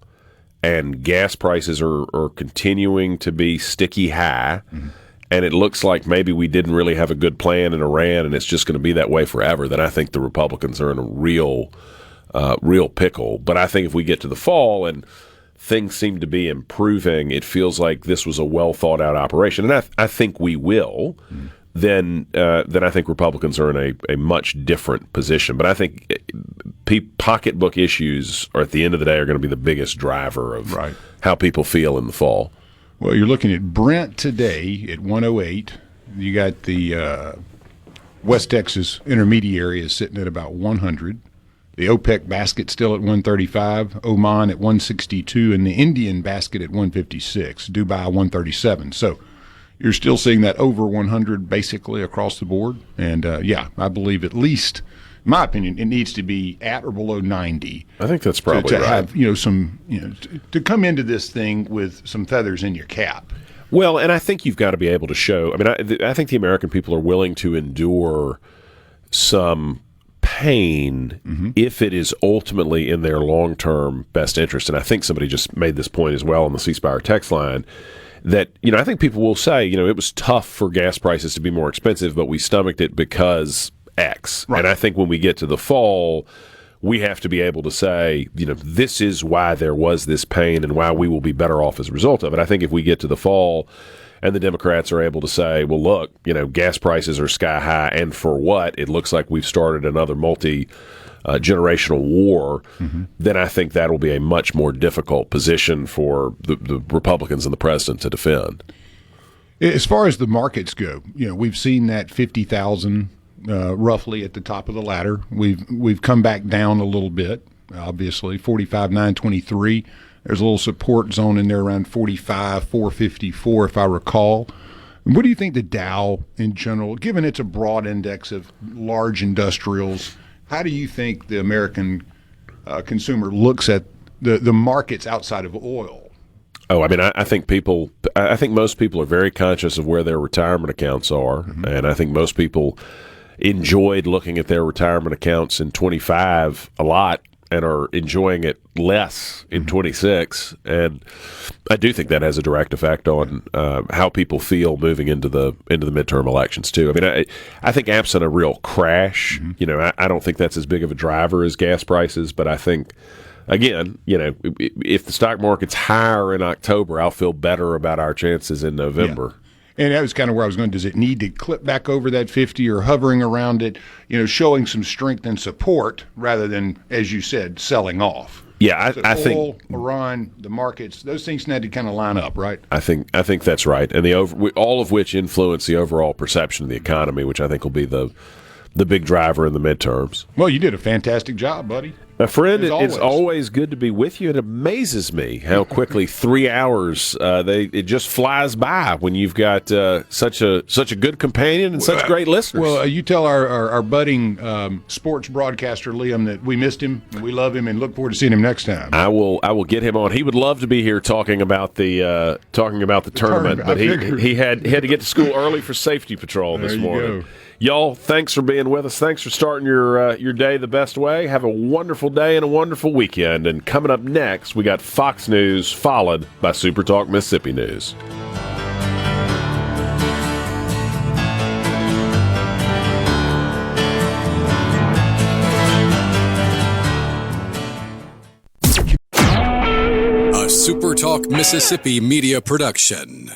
and gas prices are continuing to be sticky high, and it looks like maybe we didn't really have a good plan in Iran and it's just going to be that way forever, then I think the Republicans are in a real pickle. But I think if we get to the fall and things seem to be improving, it feels like this was a well-thought-out operation. And I think we will. Then I think Republicans are in a much different position. But I think pocketbook issues are, at the end of the day, are going to be the biggest driver of how people feel in the fall. Well, you're looking at Brent today at 108. You got the West Texas intermediary is sitting at about 100. The OPEC basket still at 135, Oman at 162, and the Indian basket at 156, Dubai 137. So you're still seeing that over 100 basically across the board. And, I believe at least, in my opinion, it needs to be at or below 90. I think that's probably to have, to come into this thing with some feathers in your cap. Well, and I think you've got to be able to show. I mean, I think the American people are willing to endure some pain if it is ultimately in their long-term best interest. And I think somebody just made this point as well on the C Spire text line that, I think people will say, it was tough for gas prices to be more expensive, but we stomached it because X. Right. And I think when we get to the fall, we have to be able to say, this is why there was this pain and why we will be better off as a result of it. I think if we get to the fall and the Democrats are able to say, well, look, gas prices are sky high, and for what? It looks like we've started another generational war, then I think that will be a much more difficult position for the Republicans and the president to defend. As far as the markets go, we've seen that 50,000 roughly at the top of the ladder. We've come back down a little bit, obviously, 45,923. There's a little support zone in there around 45,454, if I recall. What do you think the Dow in general, given it's a broad index of large industrials, how do you think the American consumer looks at the markets outside of oil? Oh, I mean, I think most people are very conscious of where their retirement accounts are, and I think most people enjoyed looking at their retirement accounts in 25 a lot and are enjoying it less in 26. And I do think that has a direct effect on how people feel moving into the midterm elections too. I mean, I think absent a real crash, I don't think that's as big of a driver as gas prices, but I think, again, if the stock market's higher in October, I'll feel better about our chances in November. Yeah. And that was kind of where I was going. Does it need to clip back over that 50 or hovering around it, showing some strength and support rather than, as you said, selling off? Yeah, so I oil, think Iran, the markets, those things need to kind of line up, right? I think that's right, and all of which influence the overall perception of the economy, which I think will be the big driver in the midterms. Well, you did a fantastic job, buddy. My friend, it's always good to be with you. It amazes me how quickly 3 hours it just flies by when you've got such a good companion and such great listeners. Well, you tell our budding sports broadcaster Liam that we missed him and we love him and look forward to seeing him next time. I will get him on. He would love to be here talking about the tournament, but he had to get to school early for safety patrol this morning. Y'all, thanks for being with us. Thanks for starting your day the best way. Have a wonderful day and a wonderful weekend. And coming up next, we got Fox News followed by SuperTalk Mississippi News. A SuperTalk Mississippi media production.